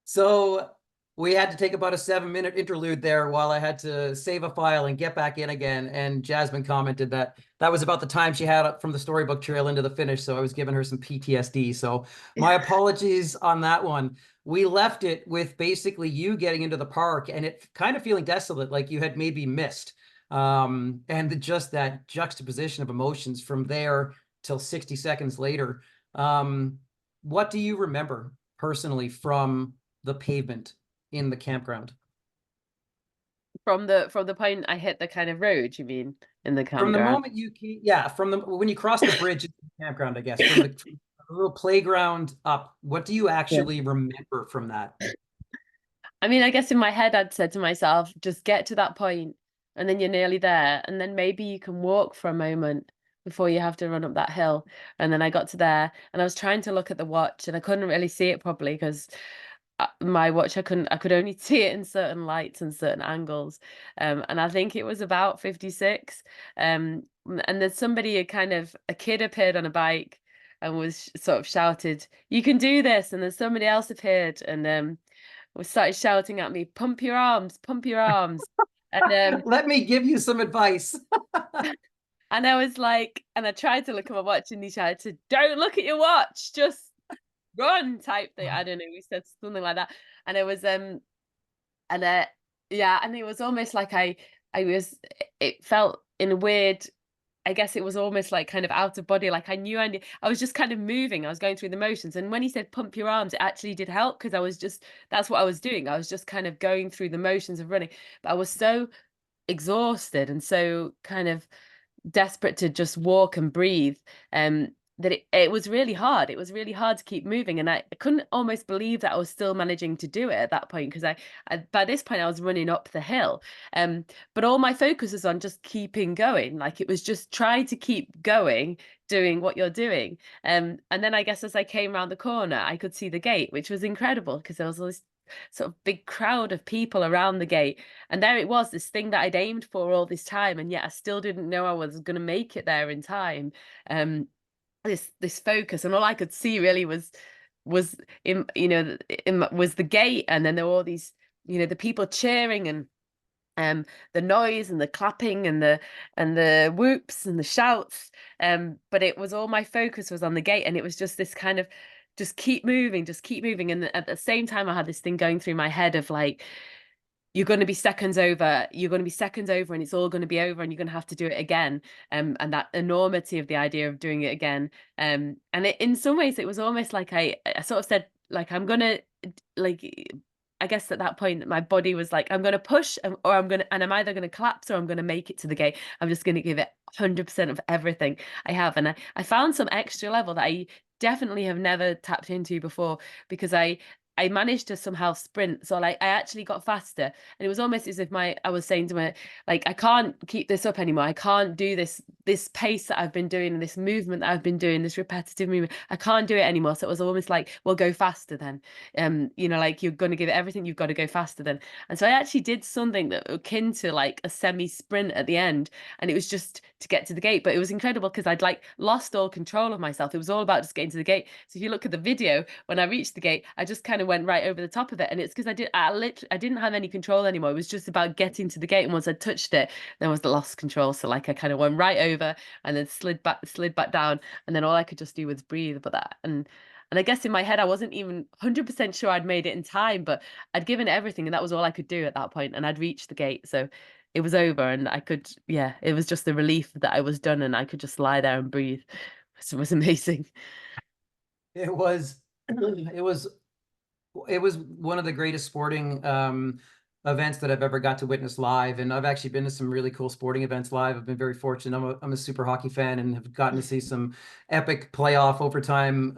so we had to take about a 7-minute interlude there while I had to save a file and get back in again. And Jasmine commented that that was about the time she had from the storybook trail into the finish. So I was giving her some PTSD. So my apologies on that one. We left it with basically you getting into the park and it kind of feeling desolate, like you had maybe missed. Just that juxtaposition of emotions from there till 60 seconds later. What do you remember personally from the pavement in the campground? From the point I hit the kind of road, you mean, in the From the campground? moment yeah, from the when you cross the bridge into the campground, I guess, from the little playground up, what do you Yeah. actually remember from that? I mean, I guess in my head, I'd said to myself, just get to that point and then you're nearly there. And then maybe you can walk for a moment before you have to run up that hill. And then I got to there and I was trying to look at the watch and I couldn't really see it properly because my watch, I could only see it in certain lights and certain angles. And I think it was about 56. And then somebody, a kid appeared on a bike and was sort of shouted, "You can do this." And then somebody else appeared and was started shouting at me, "Pump your arms, pump your arms." And Let me give you some advice. and I was like, and I tried to look at my watch, and he shouted, "Don't look at your watch, just run," type thing. I don't know. He said something like that, and it was and yeah, and it was almost like I was. It felt in a weird. I guess it was almost like kind of out of body. Like I was just kind of moving. I was going through the motions. And when he said pump your arms, it actually did help because that's what I was doing. I was just kind of going through the motions of running. But I was so exhausted and so kind of desperate to just walk and breathe, that it was really hard. It was really hard to keep moving. And I couldn't almost believe that I was still managing to do it at that point because by this point I was running up the hill. But all my focus was on just keeping going. Like it was just try to keep going, doing what you're doing. And then I guess as I came around the corner, I could see the gate, which was incredible because there was all this sort of big crowd of people around the gate. And there it was, this thing that I'd aimed for all this time, and yet I still didn't know I was going to make it there in time. Um, this focus, and all I could see really was in was the gate, and then there were all these the people cheering and the noise and the clapping and the whoops and the shouts. But it was all my focus was on the gate, and it was just this kind of just keep moving. And at the same time, I had this thing going through my head of like, you're going to be seconds over, you're going to be seconds over, and it's all going to be over, and you're going to have to do it again. And that enormity of the idea of doing it again. And in some ways, it was almost like I sort of said, like, I'm going to, like, I guess at that point, my body was like, I'm going to push, or and I'm either going to collapse or I'm going to make it to the gate. I'm just going to give it 100% of everything I have. And I found some extra level that I definitely have never tapped into before because I managed to somehow sprint. So like I actually got faster. And it was almost as if I was saying to my, like, I can't keep this up anymore. I can't do this pace that I've been doing, this movement that I've been doing, this repetitive movement. I can't do it anymore. So it was almost like, well, go faster then. Like you're gonna give it everything, you've got to go faster then. And so I actually did something that akin to like a semi-sprint at the end. And it was just to get to the gate. But it was incredible because I'd like lost all control of myself. It was all about just getting to the gate. So if you look at the video, when I reached the gate, I just kind of went right over the top of it. And it's because I didn't have any control anymore. It was just about getting to the gate. And once I touched it, then was the lost control. So like I kind of went right over and then slid back down. And then all I could just do was breathe. But that and I guess in my head, I wasn't even 100% sure I'd made it in time, but I'd given it everything, and that was all I could do at that point. And I'd reached the gate, so it was over, and I could, yeah, it was just the relief that I was done, and I could just lie there and breathe. So it was amazing. It was it was it was one of the greatest sporting events that I've ever got to witness live. And I've actually been to some really cool sporting events live. I've been very fortunate. I'm a super hockey fan and have gotten to see some epic playoff overtime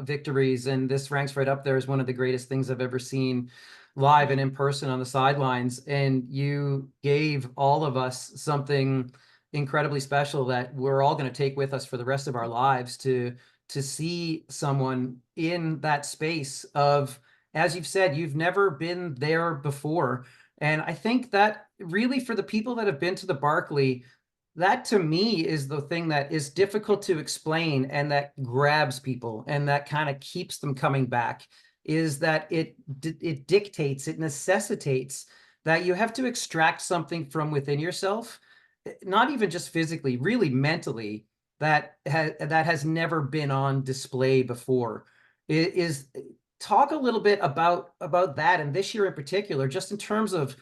victories. And this ranks right up there as one of the greatest things I've ever seen live and in person on the sidelines. And you gave all of us something incredibly special that we're all going to take with us for the rest of our lives to see someone in that space of, as you've said, you've never been there before. And I think that really for the people that have been to the Barkley, that to me is the thing that is difficult to explain and that grabs people and that kind of keeps them coming back, is that it dictates, it necessitates that you have to extract something from within yourself, not even just physically, really mentally, that has never been on display before. Is talk a little bit about that, and this year in particular, just in terms of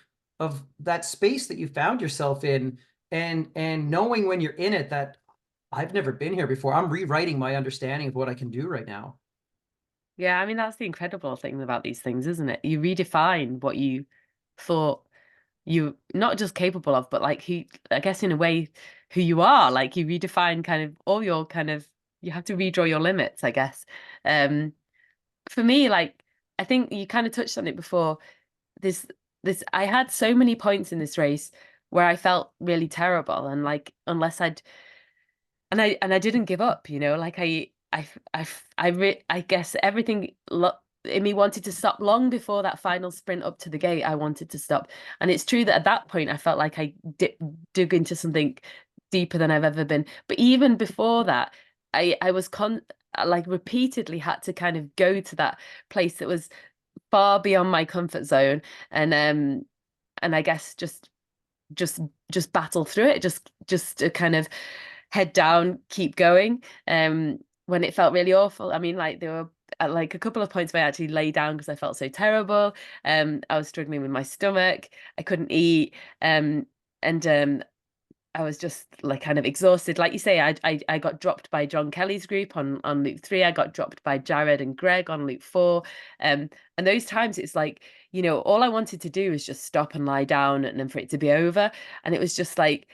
that space that you found yourself in, and knowing when you're in it that I've never been here before. I'm rewriting my understanding of what I can do right now. Yeah, I mean, that's the incredible thing about these things, isn't it? You redefine what you thought you not just capable of, but like who, I guess in a way, who you are. Like you redefine kind of all your kind of, you have to redraw your limits, I guess. Um, for me, like I think you kind of touched on it before. This I had so many points in this race where I felt really terrible, and like unless I'd and I didn't give up, you know, like I guess everything in me wanted to stop long before that final sprint up to the gate. I wanted to stop, and it's true that at that point I felt like I dug into something deeper than I've ever been. But even before that, I was like repeatedly had to kind of go to that place that was far beyond my comfort zone, and I guess just just battle through it, just to kind of head down, keep going. When it felt really awful. I mean, like there were like a couple of points where I actually lay down because I felt so terrible. I was struggling with my stomach. I couldn't eat. And I was just like kind of exhausted. Like you say, I got dropped by John Kelly's group on loop 3. I got dropped by Jared and Greg on loop 4. And those times it's like, you know, all I wanted to do was just stop and lie down and then for it to be over. And it was just like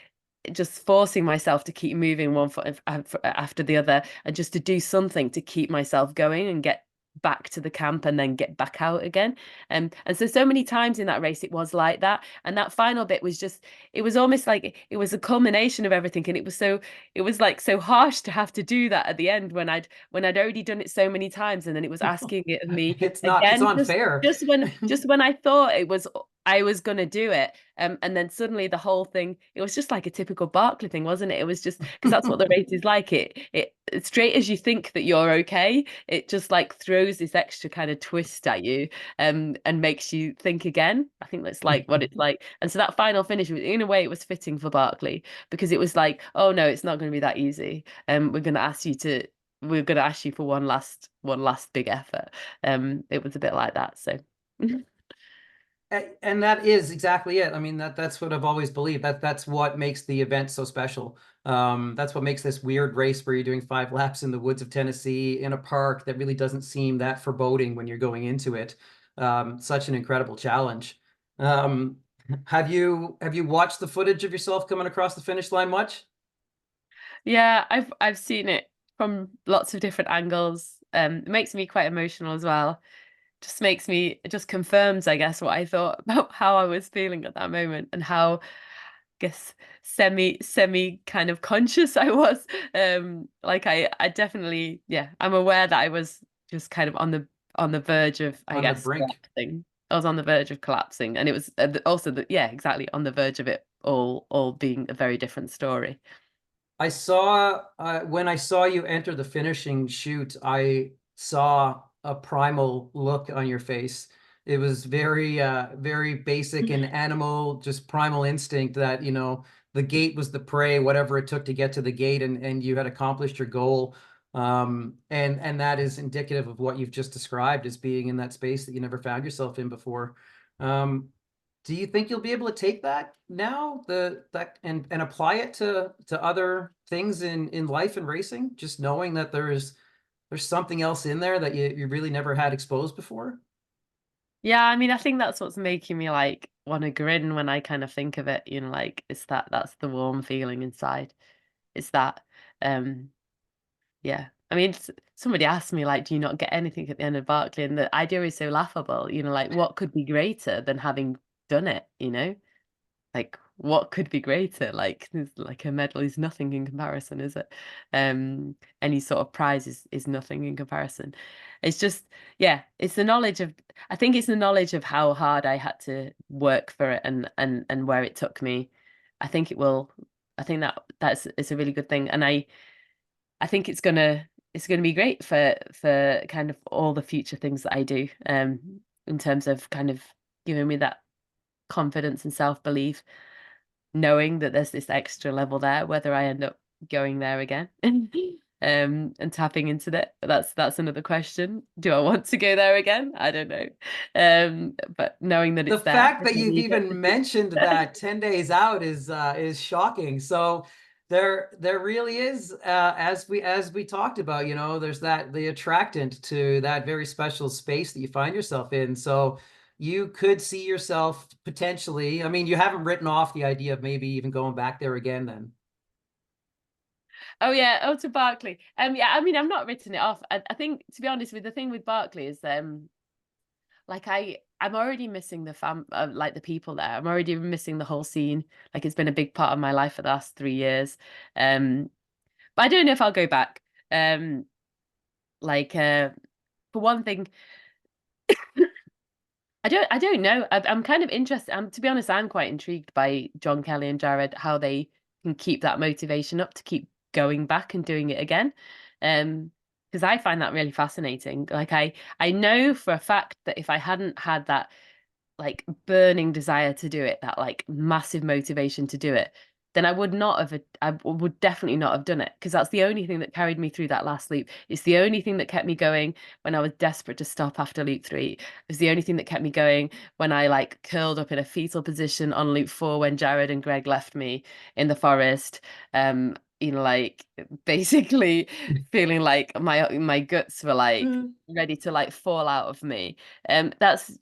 just forcing myself to keep moving one foot after the other and just to do something to keep myself going and get back to the camp and then get back out again. And so many times in that race it was like that. And that final bit was just, it was almost like it was a culmination of everything. And it was like so harsh to have to do that at the end when I'd already done it so many times, and then it was asking it of me It's not, it's again, unfair. just when I thought I was gonna do it. And then suddenly the whole thing, it was just like a typical Barkley thing, wasn't it? It was just because that's what the race is like. It straight as you think that you're okay, it just like throws this extra kind of twist at you, and makes you think again. I think that's like what it's like. And so that final finish, in a way, it was fitting for Barkley because it was like, oh no, it's not going to be that easy. We're going to ask you for one last big effort. It was a bit like that. So. And that is exactly it. I mean, that's what I've always believed. That's what makes the event so special. That's what makes this weird race where you're doing 5 laps in the woods of Tennessee in a park that really doesn't seem that foreboding when you're going into it. Such an incredible challenge. Um, have you watched the footage of yourself coming across the finish line much? Yeah, I've seen it from lots of different angles. It makes me quite emotional as well. It just confirms, I guess, what I thought about how I was feeling at that moment and how, I guess, semi kind of conscious I was. Like I definitely, yeah, I'm aware that I was just kind of on the verge of, I On the guess, brink. collapsing. I was on the verge of collapsing, and it was also yeah, exactly on the verge of it all being a very different story. I saw when I saw you enter the finishing chute, I saw a primal look on your face. It was very basic and animal, just primal instinct that, the gate was the prey, whatever it took to get to the gate, and you had accomplished your goal. And that is indicative of what you've just described as being in that space that you never found yourself in before. Um, do you think you'll be able to take that now, and apply it to other things in life and racing, just knowing that there's something else in there that you really never had exposed before? Yeah, I mean, I think that's what's making me like want to grin when I kind of think of it, you know, like it's that's the warm feeling inside. It's that. Um, yeah. I mean, somebody asked me like, do you not get anything at the end of Barkley? And the idea is so laughable, you know, like what could be greater than having done it, you know? Like what could be greater? Like a medal is nothing in comparison, is it? Any sort of prize is nothing in comparison. It's just, yeah, it's the knowledge of, I think it's the knowledge of how hard I had to work for it, and where it took me. I think it will, I think that's it's a really good thing. And I think it's gonna be great for kind of all the future things that I do, in terms of kind of giving me that confidence and self-belief, knowing that there's this extra level there, whether I end up going there again. And tapping into that. That's another question. Do I want to go there again? I don't know. But knowing that The it's there fact if that I you've need even it. mentioned that 10 days out is shocking. So there really is, as we talked about, there's the attractant to that very special space that you find yourself in. So you could see yourself potentially, I mean, you haven't written off the idea of maybe even going back there again then. Oh yeah, oh to Barkley. Yeah, I mean, I've not written it off. I think, to be honest, with the thing with Barkley is like I'm already missing the like the people there. I'm already missing the whole scene. Like it's been a big part of my life for the last 3 years. But I don't know if I'll go back. Um, like for one thing, I don't know. I'm kind of interested. To be honest, I'm quite intrigued by John Kelly and Jared, how they can keep that motivation up to keep going back and doing it again. Because I find that really fascinating. Like I know for a fact that if I hadn't had that like burning desire to do it, that like massive motivation to do it, then I would definitely not have done it, because that's the only thing that carried me through that last loop. It's the only thing that kept me going when I was desperate to stop after loop 3. It's the only thing that kept me going when I like curled up in a fetal position on loop 4 when Jared and Greg left me in the forest. Like basically feeling like my guts were like ready to like fall out of me. That's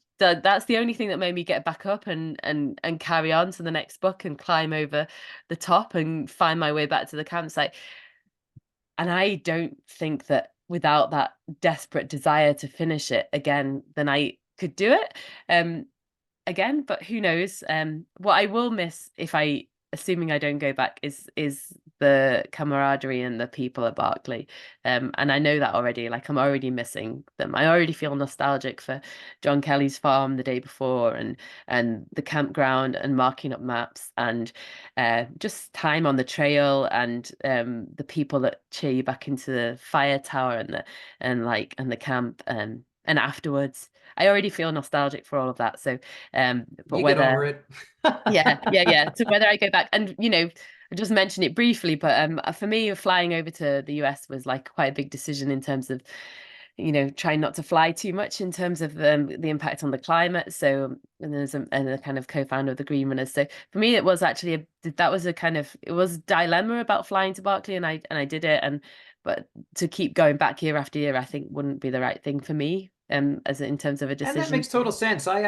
the only thing that made me get back up and carry on to the next book and climb over the top and find my way back to the campsite. And I don't think that without that desperate desire to finish it again, then I could do it. Again, but who knows? What I will miss, if I assuming I don't go back, is the camaraderie and the people at Barkley. And I know that already. Like I'm already missing them. I already feel nostalgic for John Kelly's farm the day before, and the campground and marking up maps, and just time on the trail, and the people that cheer you back into the fire tower, and the camp, and afterwards. I already feel nostalgic for all of that. So but You get whether, over it. yeah. So whether I go back, and I just mentioned it briefly, but for me, flying over to the US was like quite a big decision in terms of, trying not to fly too much in terms of the impact on the climate. So, and there's a kind of co-founder of the Green Runners. So for me, it was actually that was a kind of, it was a dilemma about flying to Berkeley, and I did it, but to keep going back year after year, I think wouldn't be the right thing for me. As in terms of a And that decision. makes total sense. I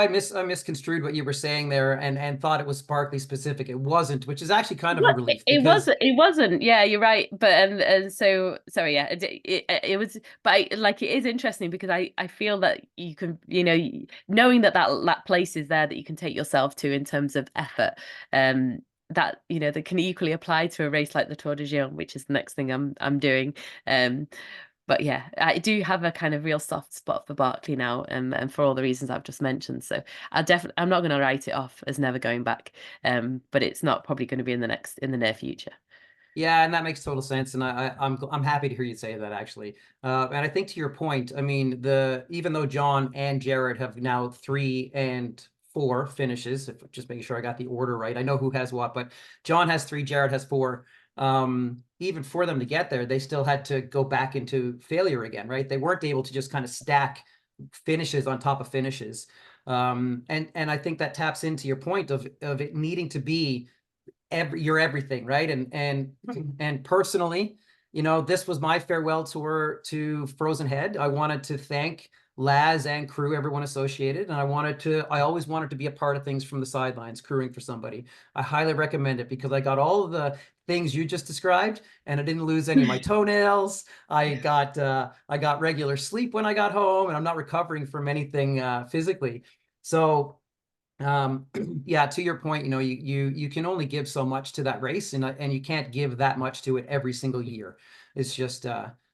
misconstrued what you were saying there and thought it was Barkley specific. It wasn't, which is actually kind of a What relief it because wasn't. It wasn't. Yeah, you're right. But and so sorry. Yeah, it was. But like it is interesting because I feel that you can, knowing that place is there that you can take yourself to in terms of effort. That that can equally apply to a race like the Tour de Géant, which is the next thing I'm doing. Um, but yeah, I do have a kind of real soft spot for Barkley now, and for all the reasons I've just mentioned. So I'm not going to write it off as never going back. But it's not probably going to be in the near future. yeah, and that makes total sense. And I'm happy to hear you say that actually. And I think to your point, I mean, even though John and Jared have now 3 and 4 finishes, if just making sure I got the order right. I know who has what, but John has 3, Jared has 4. Even for them to get there, they still had to go back into failure again, right? They weren't able to just kind of stack finishes on top of finishes. And I think that taps into your point of it needing to be your everything, right? And personally, this was my farewell tour to Frozen Head. I wanted to thank Laz and crew, everyone associated, and I always wanted to be a part of things from the sidelines, crewing for somebody. I highly recommend it because I got all of the things you just described, and I didn't lose any of my toenails. I got regular sleep when I got home, and I'm not recovering from anything physically. So Um, yeah, to your point, you can only give so much to that race, and you can't give that much to it every single year. It's just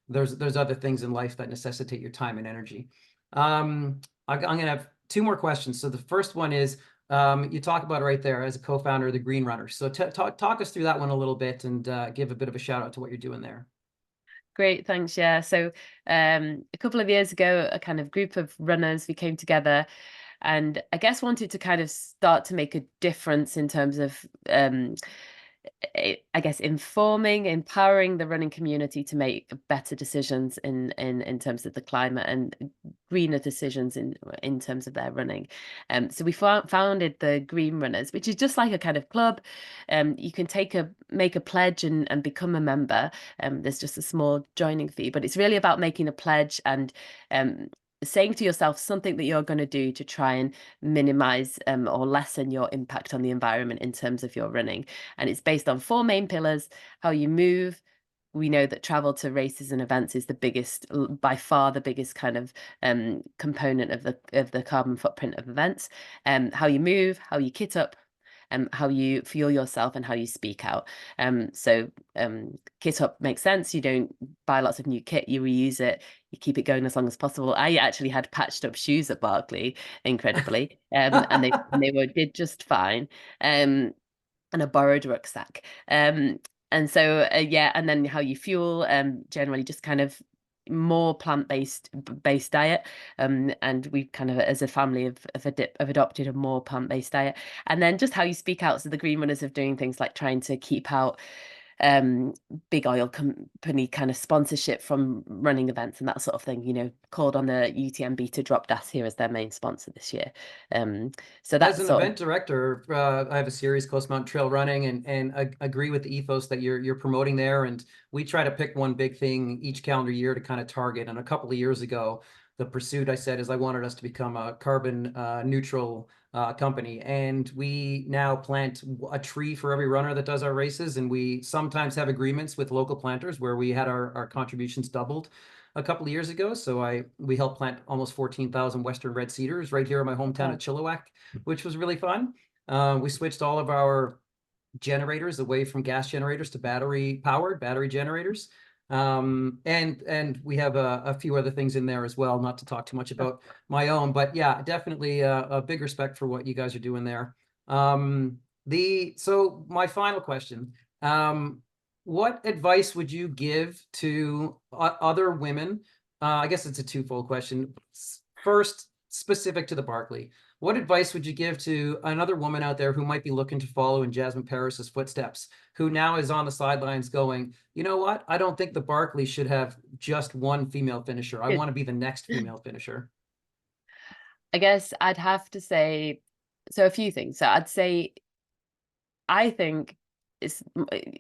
there's other things in life that necessitate your time and energy. I'm gonna have two more questions. So the first one is, you talk about it right there as a co-founder of the Green Runners. So talk us through that one a little bit, and give a bit of a shout out to what you're doing there. Great, thanks. Yeah. So a couple of years ago, a kind of group of runners, we came together and I guess wanted to kind of start to make a difference in terms of I guess informing, empowering the running community to make better decisions in terms of the climate and greener decisions in terms of their running. So we founded the Green Runners, which is just like a kind of club. You can make a pledge and become a member. There's just a small joining fee, but it's really about making a pledge and um, saying to yourself something that you're going to do to try and minimize or lessen your impact on the environment in terms of your running. And it's based on four main pillars: how you move. We know that travel to races and events is the biggest, by far the biggest kind of component of the carbon footprint of events. How you move, how you kit up, how you fuel yourself, and how you speak out. Kit up makes sense. You don't buy lots of new kit, you reuse it, you keep it going as long as possible. I actually had patched up shoes at Barkley, incredibly, and they did just fine. And a borrowed rucksack. Yeah, and then how you fuel, generally just kind of more plant-based diet, and we kind of as a family have adopted a more plant-based diet, and then just how you speak out. So the Green Runners of doing things like trying to keep out big oil company kind of sponsorship from running events and that sort of thing, called on the UTMB to drop DAS here as their main sponsor this year. So As that's an sort of event director, I have a series, Coast Mountain Trail Running, and I agree with the ethos that you're promoting there. And we try to pick one big thing each calendar year to kind of target. And a couple of years ago, the pursuit I said is I wanted us to become a carbon neutral company. And we now plant a tree for every runner that does our races. And we sometimes have agreements with local planters where we had our contributions doubled a couple of years ago. So we helped plant almost 14,000 Western red cedars right here in my hometown of Chilliwack, which was really fun. We switched all of our generators away from gas generators to battery generators. And we have a few other things in there as well, not to talk too much about my own, but yeah, definitely a big respect for what you guys are doing there. So my final question, what advice would you give to other women? I guess it's a twofold question. First, specific to the Barkley, what advice would you give to another woman out there who might be looking to follow in Jasmin Paris's footsteps, who now is on the sidelines going, you know what? I don't think the Barkley should have just one female finisher. I want to be the next female finisher. I guess I'd have to say, so a few things. So I'd say, I think it's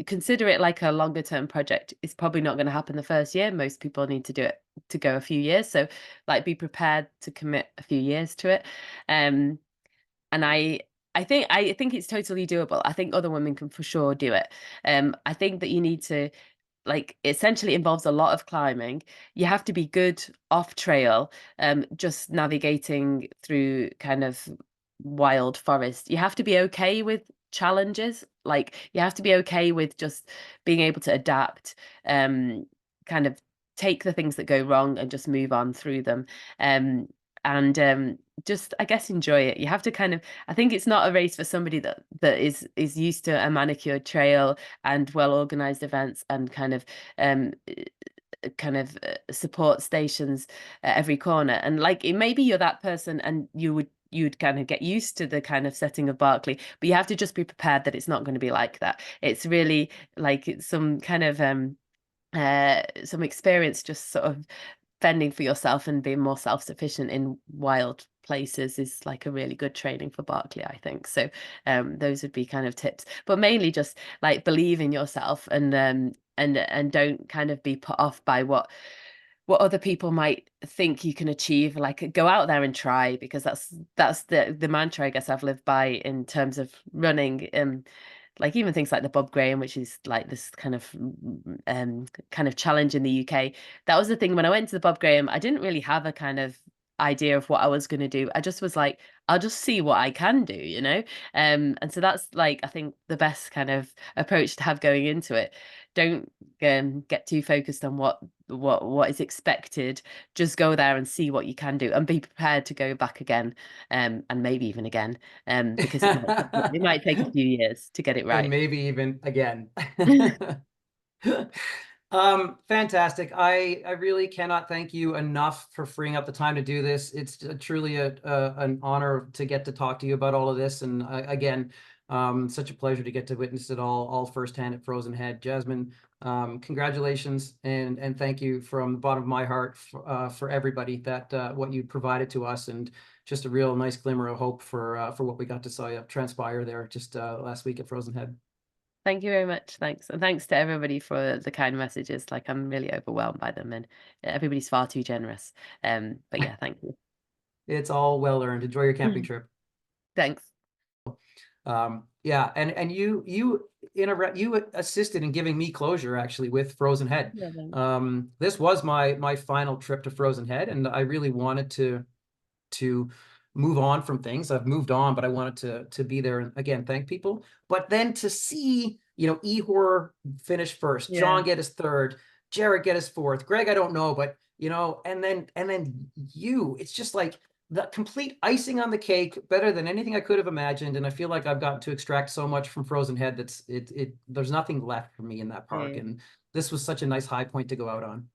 consider it like a longer term project. It's probably not going to happen the first year. Most people need to do it to go a few years. So like be prepared to commit a few years to it. And I think it's totally doable. I think other women can for sure do it. I think that you need to, like, essentially involves a lot of climbing. You have to be good off trail, just navigating through kind of wild forest. You have to be okay with challenges. Like you have to be okay with just being able to adapt, kind of take the things that go wrong and just move on through them. And just I guess enjoy it. You have to kind of, I think it's not a race for somebody that is used to a manicured trail and well organized events and support stations at every corner. And like it maybe you're that person and you'd kind of get used to the kind of setting of Barkley, but you have to just be prepared that it's not going to be like that. It's really like it's some kind of some experience just sort of fending for yourself and being more self-sufficient in wild places is like a really good training for Barkley, I think. So those would be kind of tips, but mainly just like believe in yourself and don't kind of be put off by what other people might think you can achieve. Like go out there and try, because that's the mantra I guess I've lived by in terms of running. Like even things like the Bob Graham, which is like this kind of challenge in the UK. That was the thing when I went to the Bob Graham, I didn't really have a kind of idea of what I was going to do. I just was like, I'll just see what I can do, you know? And so that's like, I think the best kind of approach to have going into it. Don't get too focused on what is expected. Just go there and see what you can do and be prepared to go back again, and maybe even again, because it might take a few years to get it And right. maybe even again. Fantastic. I really cannot thank you enough for freeing up the time to do this. It's truly an honor to get to talk to you about all of this. And again, such a pleasure to get to witness it all firsthand at Frozen Head. Jasmin, congratulations and thank you from the bottom of my heart for everybody that what you provided to us, and just a real nice glimmer of hope for what we got to saw transpire there just last week at Frozen Head. Thank you very much. Thanks. And thanks to everybody for the kind messages. Like, I'm really overwhelmed by them, and everybody's far too generous. But yeah, thank you. It's all well earned. Enjoy your camping Mhm. trip. Thanks. Yeah, and you assisted in giving me closure actually with Frozen Head. Yeah, thanks. This was my final trip to Frozen Head, and I really wanted to move on from things. I've moved on, but I wanted to be there and again thank people. But then to see, Ihor finish first, Yeah. John get his third, Jared get his fourth, Greg I don't know, but and then you, it's just like the complete icing on the cake, better than anything I could have imagined. And I feel like I've gotten to extract so much from Frozen Head that's there's nothing left for me in that park. Yeah. And this was such a nice high point to go out on.